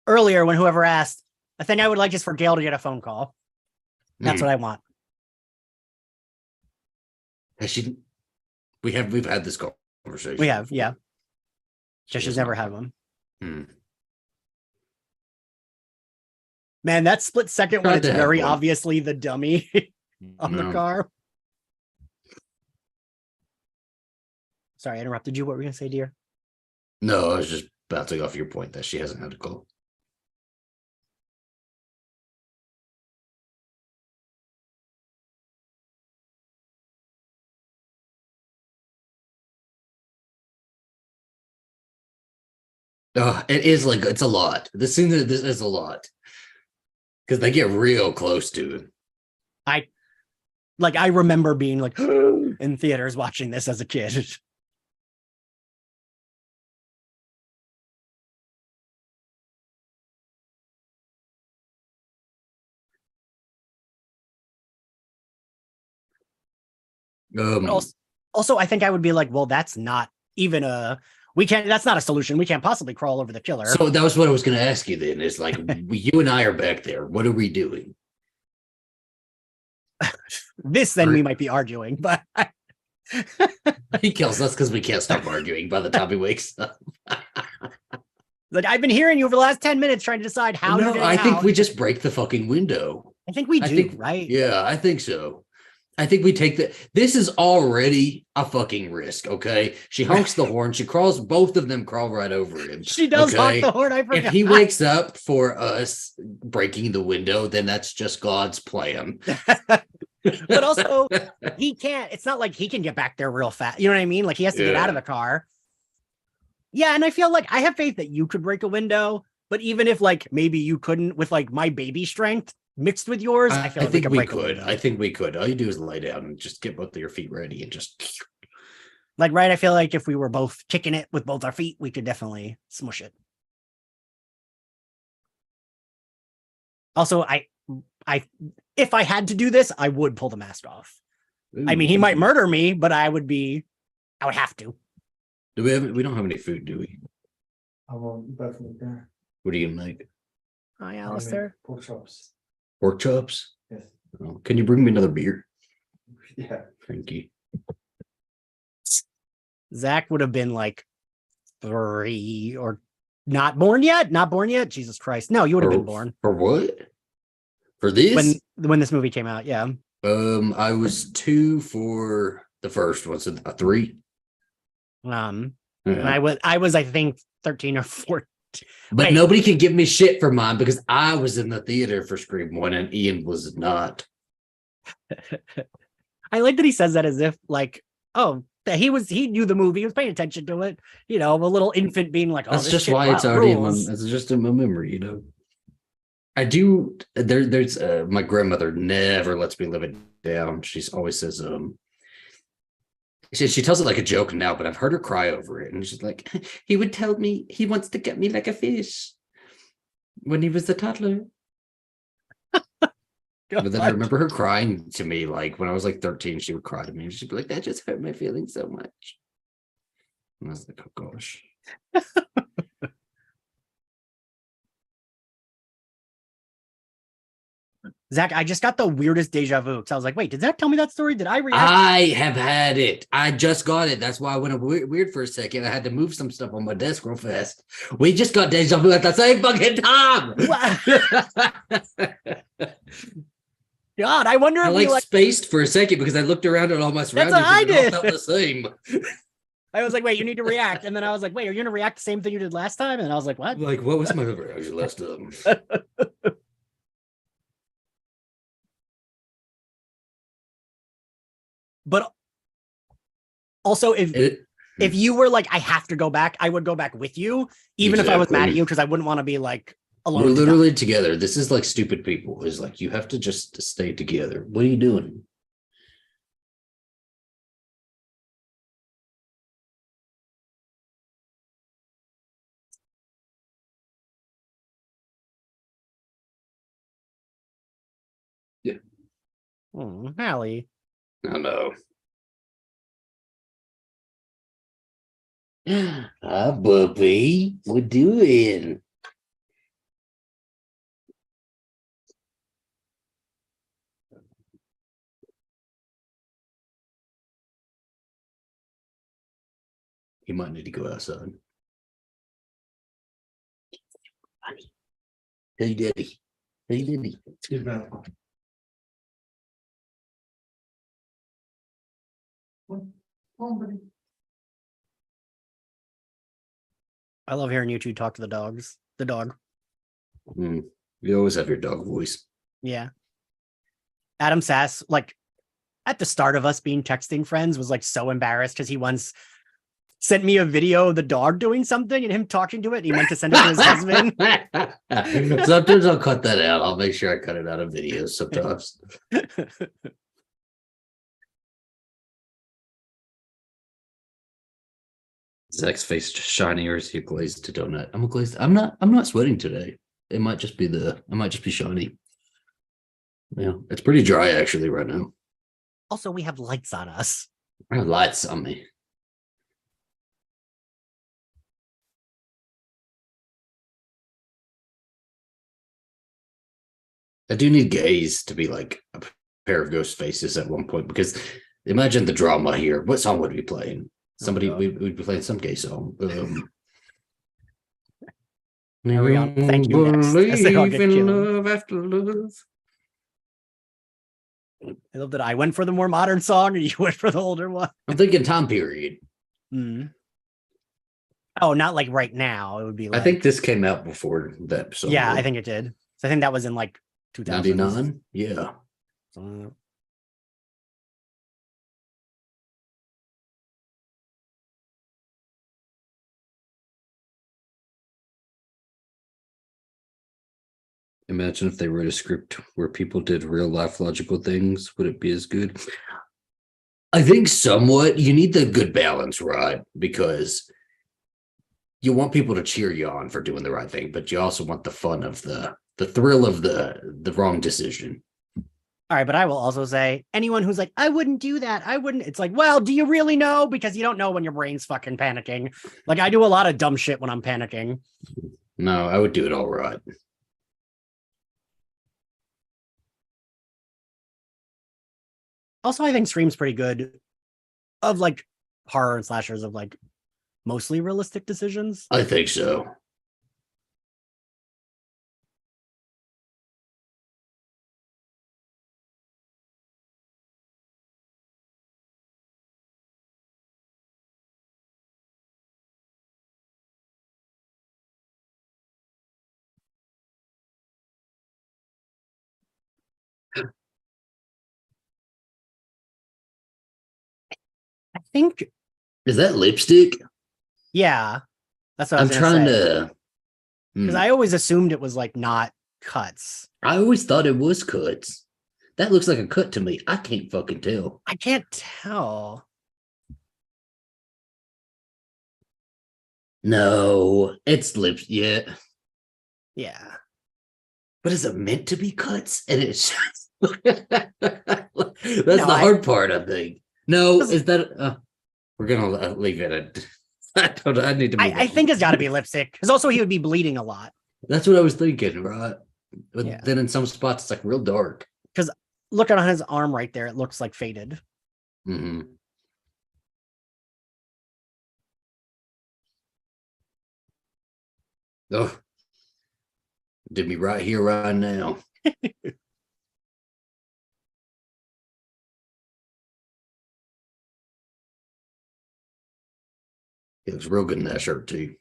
earlier when whoever asked, I think I would like just for Gail to get a phone call. That's what I want. We've had this conversation. We have, yeah. She's never had one. Man, that split second when it's very obviously the dummy on the car. Sorry, I interrupted you. What were you going to say, dear? No, I was just bouncing off your point that she hasn't had a call. It is like, it's a lot. This is a lot. Because they get real close to it. I remember being like in theaters watching this as a kid. Also, I think I would be like, well, that's not even that's not a solution. We can't possibly crawl over the killer. So that was what I was going to ask you then. Is like, you and I are back there. What are we doing? We might be arguing, but he kills us because we can't stop arguing by the time he wakes up. Like, I've been hearing you over the last 10 minutes trying to decide how to get I think out. we just break the fucking window. I think we do, right? Yeah, I think so. I think we take this is already a fucking risk, okay? She honks the horn. She crawls, both of them crawl right over him. She does honk the horn, I forgot. If he wakes up for us breaking the window, then that's just God's plan. But also, he can't, it's not like he can get back there real fast. You know what I mean? Like, he has to get out of the car. Yeah, and I feel like I have faith that you could break a window, but even if like maybe you couldn't with like my baby strength mixed with yours, I feel like think we could. I think we could. All you do is lay down and just get both of your feet ready and just like, right. I feel like if we were both kicking it with both our feet, we could definitely smush it. Also, if I had to do this, I would pull the mask off. Ooh, I mean, he might murder me, but I would have to. We don't have any food, do we? I want both of them. What are you gonna make? Hi, Alistair. Pork chops. Pork chops? Yes. Oh, can you bring me another beer? Yeah. Thank you. Zach would have been like 3 or not born yet. Not born yet. Jesus Christ. No, you would have been born. For what? For this? When this movie came out, yeah. I was 2 for the first one, so a 3. And I was I think 13 or 14. But nobody can give me shit for mine because I was in the theater for Scream 1 and Ian was not. I like that he says that as if like, that he knew the movie, he was paying attention to it. You know, a little infant being like, that's just why it's already it's just in my memory, you know. I do there's my grandmother never lets me live it down. She always says she tells it like a joke now, but I've heard her cry over it. And she's like, he would tell me he wants to get me like a fish when he was a toddler. But then I remember her crying to me, like when I was like 13, she would cry to me. And she'd be like, that just hurt my feelings so much. And I was like, oh gosh. Zach, I just got the weirdest deja vu. So I was like, wait, did Zach tell me that story? Did I react? I have had it. I just got it. That's why I went weird for a second. I had to move some stuff on my desk real fast. We just got deja vu at the same fucking time. God, I wonder I if we like spaced for a second because I looked around at all my surroundings what I and it all did. felt the same. I was like, wait, you need to react. And then I was like, wait, are you gonna react the same thing you did last time? And I was like, what? Like, what was my reaction last time? But also, if you were like, I have to go back, I would go back with you, even if I was mad at you, because I wouldn't want to be like alone. We're literally together. This is like stupid people. It's like you have to just stay together. What are you doing? Yeah. Hallie. I know. Hi, Bubby. What doing? He might need to go outside. Hey, Daddy. Hey, Daddy. Excuse me. I love hearing you two talk to the dogs. The dog. You always have your dog voice. Yeah. Adam Sass, like at the start of us being texting friends, was like so embarrassed because he once sent me a video of the dog doing something and him talking to it. And he meant to send it to his husband. Sometimes I'll cut that out. I'll make sure I cut it out of videos sometimes. Zach's face shinier as he glazed to donut. I'm a glazed. I'm not sweating today. It might just be shiny. Yeah, it's pretty dry actually right now. Also, we have lights on us. I have lights on me. I do need gays to be like a pair of ghost faces at one point because imagine the drama here. What song would we be playing? Somebody we'd be playing some gay song. Thank you. Believe in love after love. I love that I went for the more modern song and you went for the older one. I'm thinking time period. Oh, not like right now. It would be like, I think this came out before that song. Yeah, I think it did. So I think that was in like 2099. Yeah. Imagine if they wrote a script where people did real life logical things. Would it be as good? I think somewhat. You need the good balance, right? Because you want people to cheer you on for doing the right thing, but you also want the fun of the thrill of the wrong decision. All right, but I will also say anyone who's like, I wouldn't do that. I wouldn't. It's like, well, do you really know? Because you don't know when your brain's fucking panicking. Like I do a lot of dumb shit when I'm panicking. No, I would do it all right. Also, I think Scream's pretty good of like horror and slashers of like mostly realistic decisions. I think so. I think. Is that lipstick? Yeah, that's what I'm trying to. Because I always assumed it was like not cuts. I always thought it was cuts. That looks like a cut to me. I can't fucking tell. I can't tell. No, it's lips. Yeah. Yeah. But is it meant to be cuts? And it's that's the hard part, I think. No, is that we're gonna leave it at I need to I think it's gotta be lipstick. Because also he would be bleeding a lot. That's what I was thinking, right? But Yeah. then in some spots it's like real dark. Because look at on his arm right there, it looks like faded. Mm-hmm. Oh, did me right here, right now. He looks real good in that shirt too.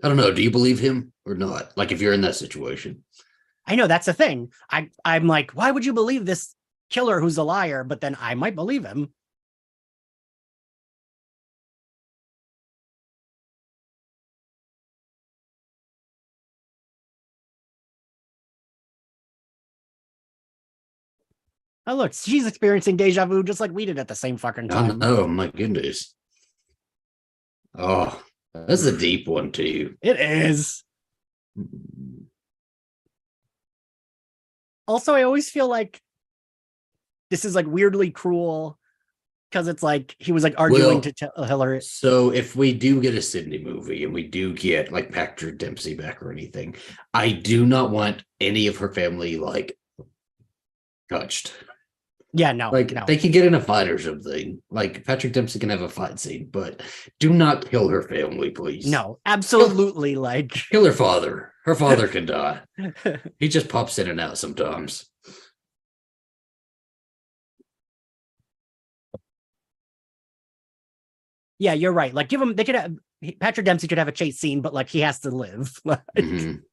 I don't know. Do you believe him or not? Like if you're in that situation. I know that's the thing. I'm like, why would you believe this killer who's a liar? But then I might believe him. Oh, look, she's experiencing deja vu just like we did at the same fucking I time. know. My goodness. Oh, that's a deep one too. It is. Also, I always feel like this is like weirdly cruel because it's like he was like arguing to tell Hillary. So if we do get a Sydney movie and we do get like Patrick Dempsey back or anything, I do not want any of her family like touched. Yeah, no, Like no. they can get in a fight or something. Like Patrick Dempsey can have a fight scene, but do not kill her family, please. No, absolutely. Like Kill her father. Her father can die. He just pops in and out sometimes. Yeah, you're right. Like give him. They could have Patrick Dempsey could have a chase scene, but like he has to live. Like, Mhm.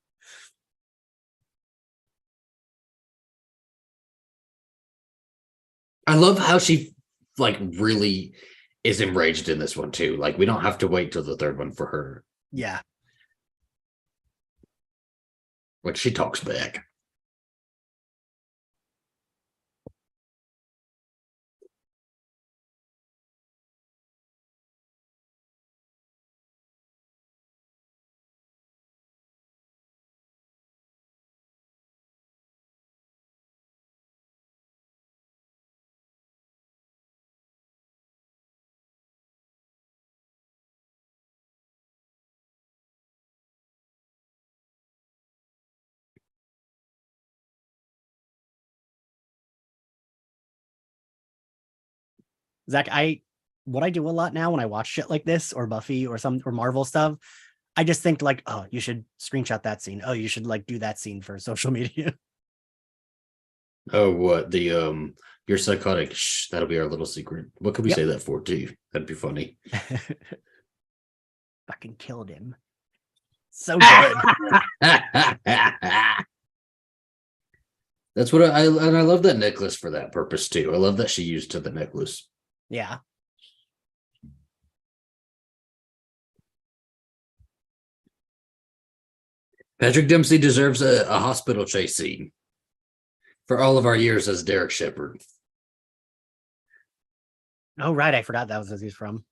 I love how she like really is enraged in this one too. Like we don't have to wait till the third one for her. yeah. Like she talks back. Zach, what I do a lot now when I watch shit like this or Buffy or Marvel stuff, I just think like, oh, you should screenshot that scene. Oh, you should like do that scene for social media. Oh, what the you're psychotic. Shh, that'll be our little secret. What could we Yep. say that for too? That'd be funny. Fucking killed him. So good. That's what I love that necklace for that purpose too. I love that she used to the necklace. Yeah. Patrick Dempsey deserves a hospital chase scene for all of our years as Derek Shepard. Oh, right. I forgot that was where he's from.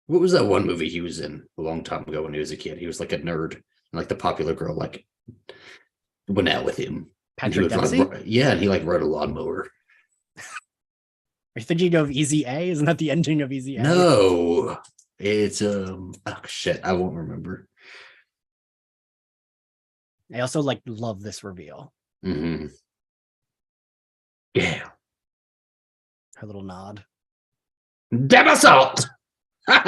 What was that one movie he was in a long time ago when he was a kid? He was like a nerd, and like the popular girl like went out with him. Patrick Dempsey? Yeah, and he like rode a lawnmower. Are you thinking of Easy A? Isn't that the ending of Easy A? No, it's oh shit, I won't remember. I also like love this reveal. Mm-hmm. Yeah, her little nod. Damn assault. It's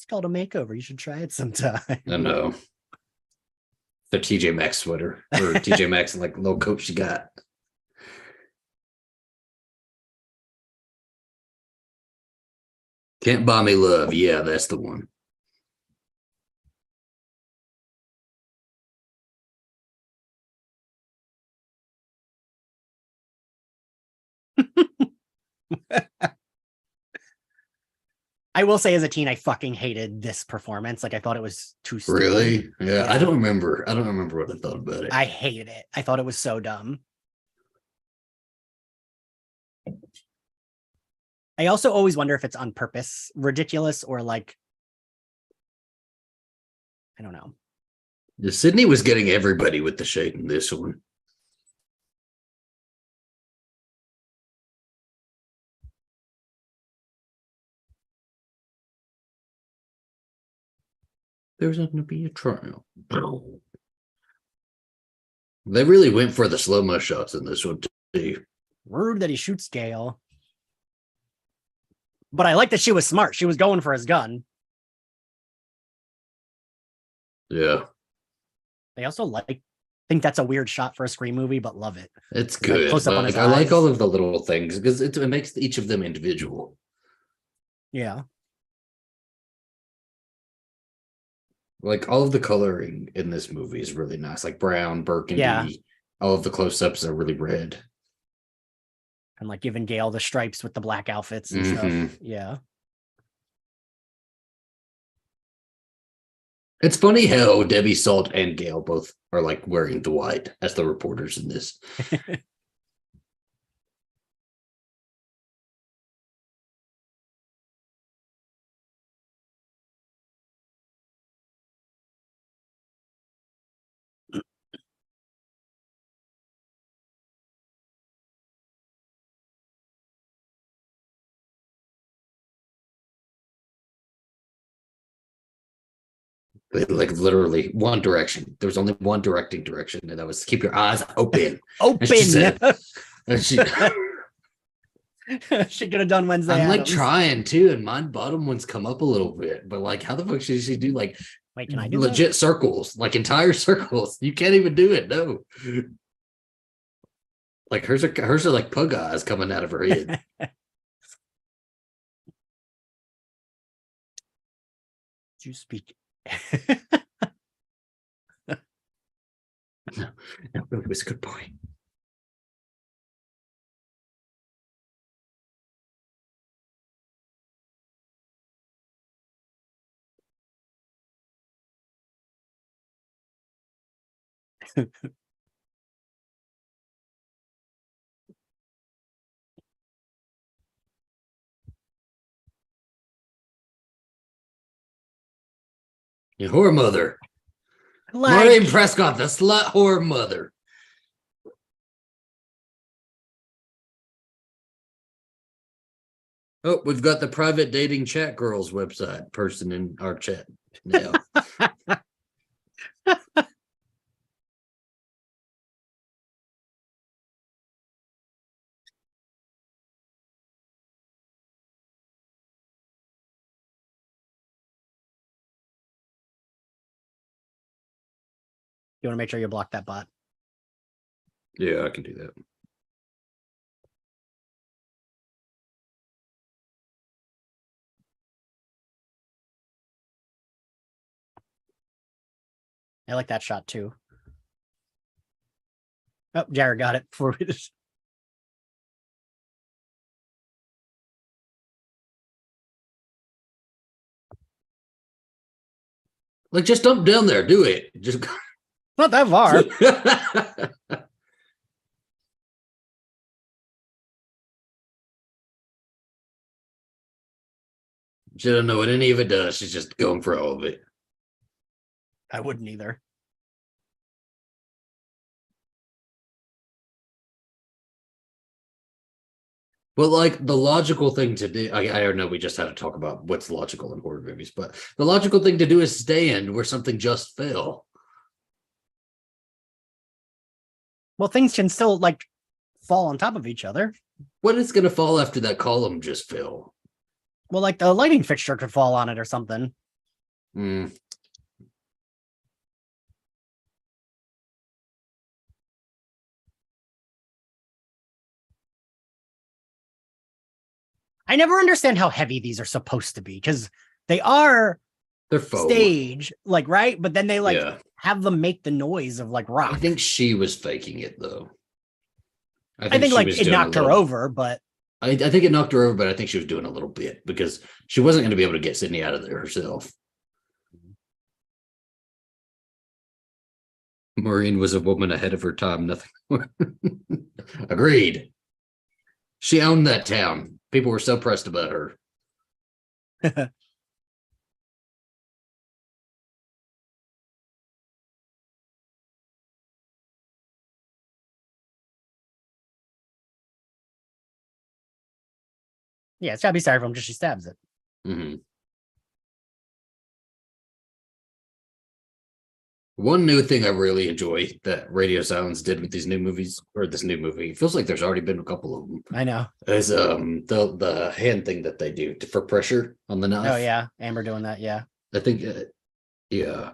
called a makeover. You should try it sometime. I know. The TJ Maxx sweater or TJ Maxx like low coat she got. Can't buy me love. Yeah, that's the one. I will say as a teen, I fucking hated this performance. Like I thought it was too stupid. Really? Yeah, I don't remember. I don't remember what I thought about it. I hated it. I thought it was so dumb. I also always wonder if it's on purpose ridiculous or like, I don't know. Yeah, Sydney was getting everybody with the shade in this one. There's going to be a trial. They really went for the slow-mo shots in this one, too. Rude that he shoots Gale. But I like that she was smart. She was going for his gun. Yeah. They also think that's a weird shot for a Scream movie, but love it. It's Like, good. close up on his I like eyes. all of the little things because it makes each of them individual. Yeah. Like all of the coloring in this movie is really nice. Like brown, burgundy. Yeah. All of the close-ups are really red. And like giving Gale the stripes with the black outfits and Mhm. stuff. Yeah. It's funny how Debbie Salt and Gale both are like wearing the white as the reporters in this. They like literally one direction. There was only one directing direction, and that was keep your eyes open. Open. And she said, and she she could have done Wednesday. I'm like Addams. trying to, and my bottom ones come up a little bit, but like, how the fuck should she do like Wait, can I do legit that? circles, like entire circles? You can't even do it. No, like hers are like pug eyes coming out of her head. You speak. No, Billy was a good boy. Your whore mother. Maureen Prescott, the slut whore mother. Oh, we've got the private dating chat girls website person in our chat now. You want to make sure you block that bot. Yeah, I can do that. I like that shot too. Oh, Jared got it before we just. Like, just dump down there. Do it. Just Not that far. She don't know what any of it does. She's just going for all of it. I wouldn't either. Well, like the logical thing to do, I don't know. We just had to talk about what's logical in horror movies, but the logical thing to do is stand where something just fell. Well, things can still like fall on top of each other. What is going to fall after that column just fell? Well, like the lighting fixture could fall on it or something. Hmm. I never understand how heavy these are supposed to be because they are They're faux. stage, like, right? But then they like Yeah. have them make the noise of like rock. I think she was faking it though. I think she like was it doing a knocked her little- over, but I think it knocked her over, but I think she was doing a little bit because she wasn't going to be able to get Sydney out of there herself. Maureen was a woman ahead of her time. Nothing. Agreed. She owned that town. People were so pressed about her. yeah, it's gotta be styrofoam. Just she stabs it. Mm-hmm. One new thing I really enjoy that Radio Silence did with these new movies, or this new movie, it feels like there's already been a couple of them. I know. Is the hand thing that they do for pressure on the knife. Oh yeah, Amber doing that. Yeah. I think yeah.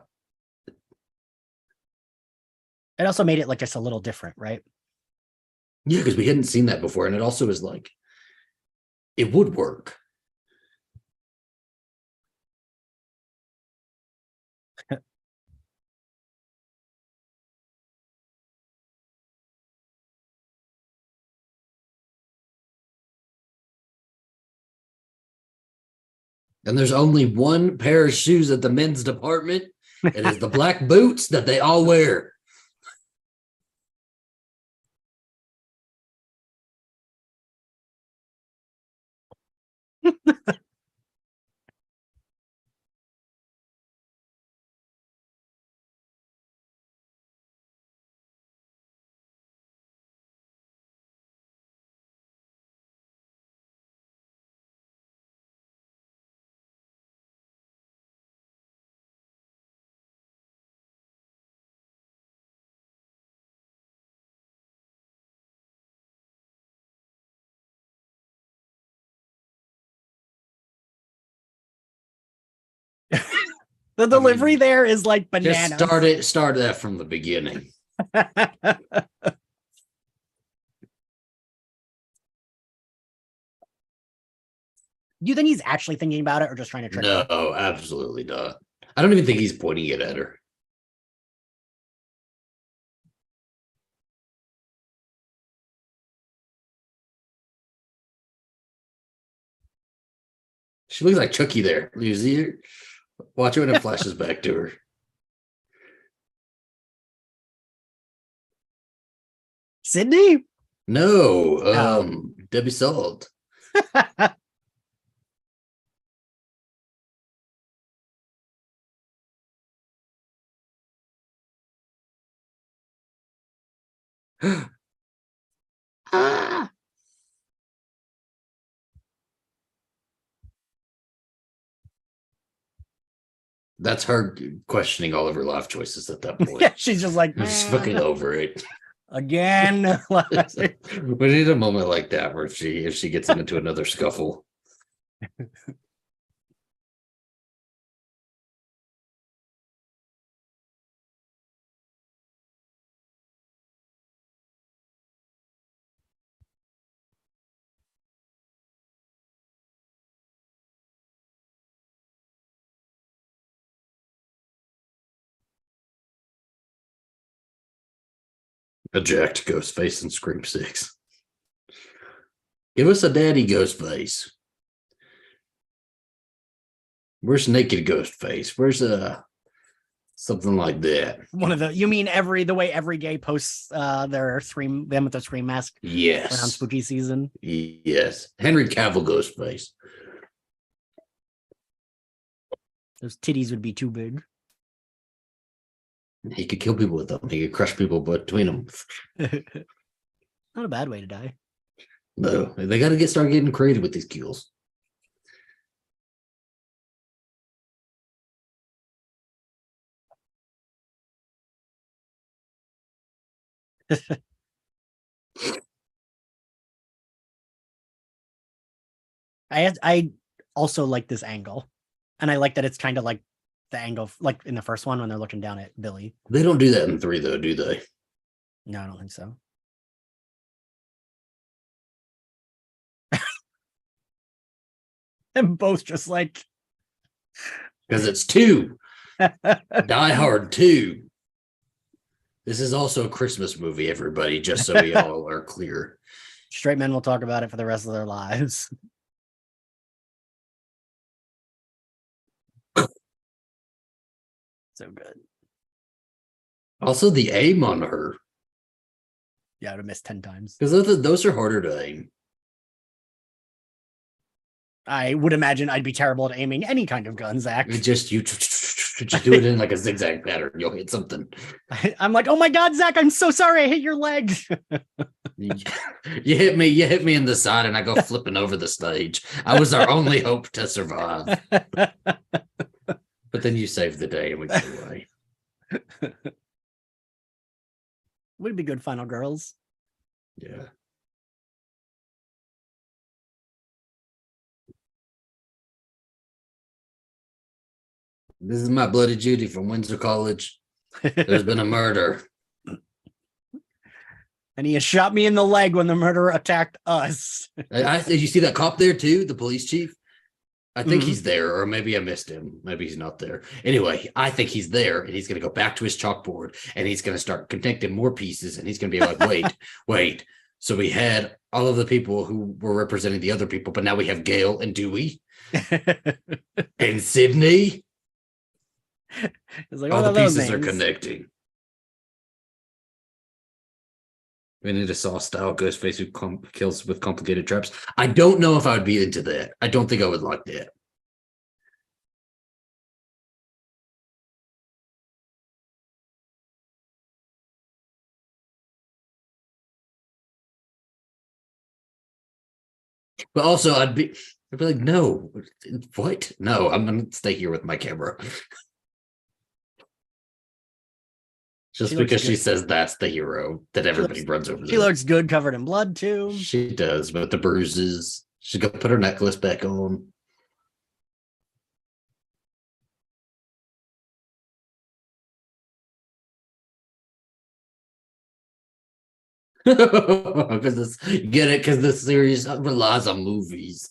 It also made it like just a little different, right? Yeah, because we hadn't seen that before, and it also is like it would work. And there's only one pair of shoes at the men's department. It is the black boots that they all wear. The delivery there is like bananas. Just start that from the beginning. Do you think he's actually thinking about it or just trying to trick her? No, absolutely not. I don't even think he's pointing it at her. She looks like Chucky there. You see her? Watch it when it flashes back to her. Sydney? No, Debbie Salt. Ah. That's her questioning all of her life choices at that point. Yeah, she's just like, I'm just fucking over it. Again. We need a moment like that where if she gets into another scuffle. Eject Ghostface and Scream 6. Give us a daddy Ghostface. Where's naked Ghostface? Where's something like that? One of the you mean the way every gay posts their Scream them with their Scream mask Yes. around spooky season. Yes. Henry Cavill Ghostface. Those titties would be too big. He could kill people with them. He could crush people between them. Not a bad way to die. No, they got to start getting creative with these kills. I also like this angle, and I like that it's kind of like the angle like in the first one when they're looking down at Billy. They don't do that in 3 though, do they? No, I don't think so. And both just like because it's 2. Die Hard 2. This is also a Christmas movie, everybody, just so we all are clear. Straight men will talk about it for the rest of their lives. So good. Also, the aim on her. Yeah, I would have missed 10 times. Because those are harder to aim. I would imagine I'd be terrible at aiming any kind of gun, Zach. You just do it in like a zigzag pattern. You'll hit something. I'm like, oh my God, Zach, I'm so sorry. I hit your leg. You hit me in the side and I go flipping over the stage. I was our only hope to survive. But then you saved the day and we get away. Would be good final girls. Yeah. This is my bloody Judy from Windsor College. There's been a murder. And he has shot me in the leg when the murderer attacked us. Did you see that cop there too? The police chief? I think he's there, or maybe I missed him. Maybe he's not there. Anyway, I think he's there, and he's going to go back to his chalkboard, and he's going to start connecting more pieces, and he's going to be like, wait. So we had all of the people who were representing the other people, but now we have Gail and Dewey and Sydney. Like, all the pieces are connecting. We need a Saw-style Ghostface who kills with complicated traps. I don't know if I would be into that. I don't think I would like that. But also, I'd be like, no, what? No, I'm gonna stay here with my camera. Just because she says that's the hero that everybody runs over. She looks good, covered in blood too. She does, but the bruises. She's gonna put her necklace back on. Because this series relies on movies.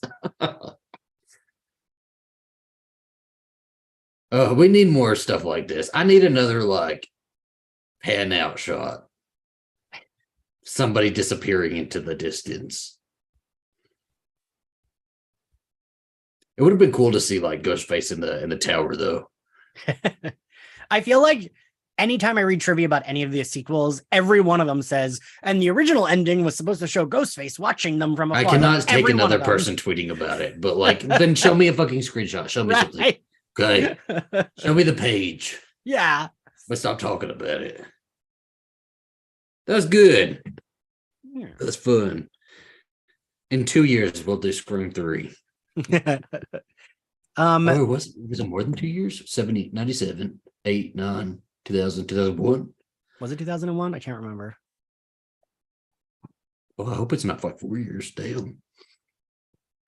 We need more stuff like this. I need another like pan out shot. Somebody disappearing into the distance. It would have been cool to see like Ghostface in the tower though. I feel like anytime I read trivia about any of the sequels, every one of them says, and the original ending was supposed to show Ghostface watching them from afar. I cannot take another person tweeting about it, but like, then show me a fucking screenshot. Show me something. Okay. Show me the page. Yeah. But stop talking about it. That's good. Yeah. That's fun. In 2 years, we'll do Scream 3. Was it more than 2 years? 70, 97, 8, 9, 2000, 2001? Was it 2001? I can't remember. Well, I hope it's not like 4 years. Damn.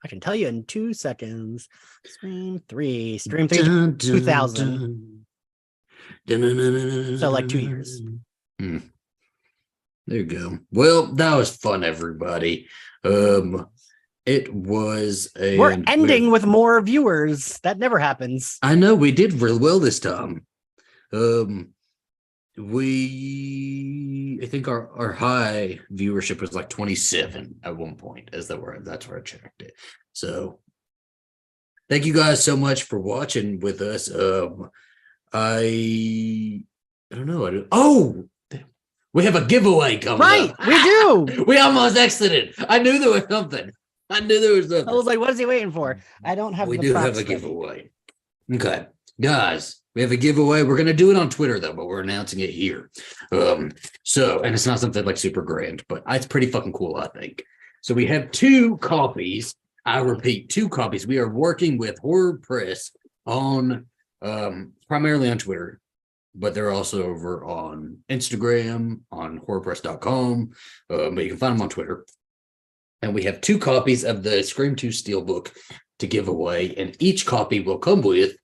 I can tell you in 2 seconds. Scream 3. Scream 3 2000. So like 2 years. There you go. Well, that was fun, everybody. It was We're ending with more viewers. That never happens. I know we did really well this time. I think our high viewership was like 27 at one point, that's where I checked it. So thank you guys so much for watching with us. I don't know. We have a giveaway coming up. We do. We almost exited. I knew there was something. I was like, what is he waiting for? I don't have. We do have a giveaway. Okay, guys, we have a giveaway. We're gonna do it on Twitter though, but we're announcing it here. And it's not something like super grand, but it's pretty fucking cool, I think. So we have 2 copies. I repeat, 2 copies. We are working with Horror Press on primarily on Twitter, but they're also over on Instagram, on horrorpress.com, but you can find them on Twitter. And we have 2 copies of the Scream 2 Steelbook to give away, and each copy will come with,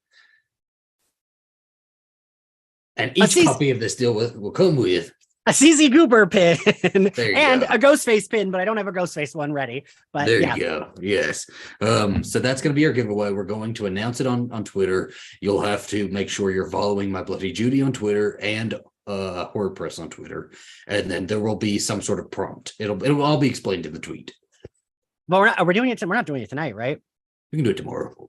copy of the Steelbook will come with a CZ Cooper pin and a Ghostface pin, but I don't have a Ghostface one ready. But there you go. Yes. So that's going to be our giveaway. We're going to announce it on Twitter. You'll have to make sure you're following My Bloody Judy on Twitter and Horror Press on Twitter, and then there will be some sort of prompt. It'll all be explained in the tweet. But we're doing it. We're not doing it tonight, right? We can do it tomorrow.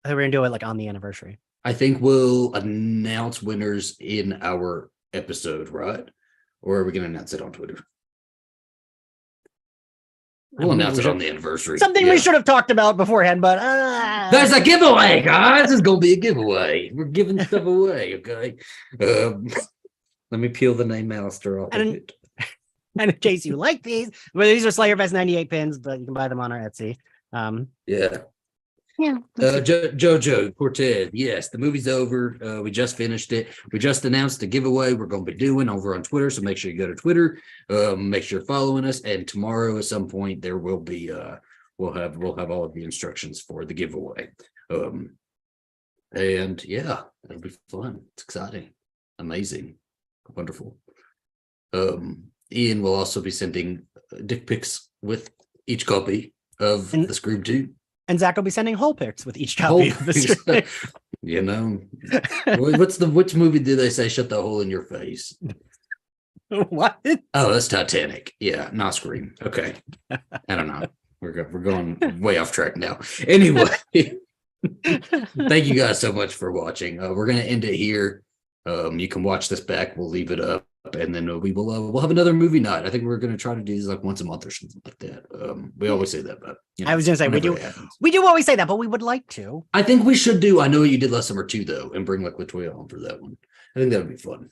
I think we're gonna do it like on the anniversary. I think we'll announce winners in our episode, right? Or are we going to announce it on Twitter? We'll announce it on the anniversary. Something we should have talked about beforehand, but there's a giveaway, guys. This is going to be a giveaway. We're giving stuff away, okay? Let me peel the name Alistair off of it. And in case you like these, well, these are Slayerfest 98 pins, but you can buy them on our Etsy. Yeah. Jojo Cortez. Yes, the movie's over. We just finished it. We just announced a giveaway we're going to be doing over on Twitter. So make sure you go to Twitter. Make sure you're following us. And tomorrow at some point there will be we'll have all of the instructions for the giveaway. And yeah, it'll be fun. It's exciting, amazing, wonderful. Ian will also be sending dick pics with each copy of the Scream 2. And Zach will be sending whole pics with each copy of the Scream. You know, which movie did they say shut the hole in your face? What? Oh, that's Titanic. Yeah, not Scream. Okay. I don't know. We're going way off track now. Anyway, thank you guys so much for watching. We're going to end it here. You can watch this back. We'll leave it up. And then we'll have another movie night. I think we're going to try to do this like once a month or something like that. We always say that, but you know, I was going to say we do always say that, but we would like to. I think we should do. I know what you did last summer too, though, and bring like Latoya on for that one. I think that would be fun.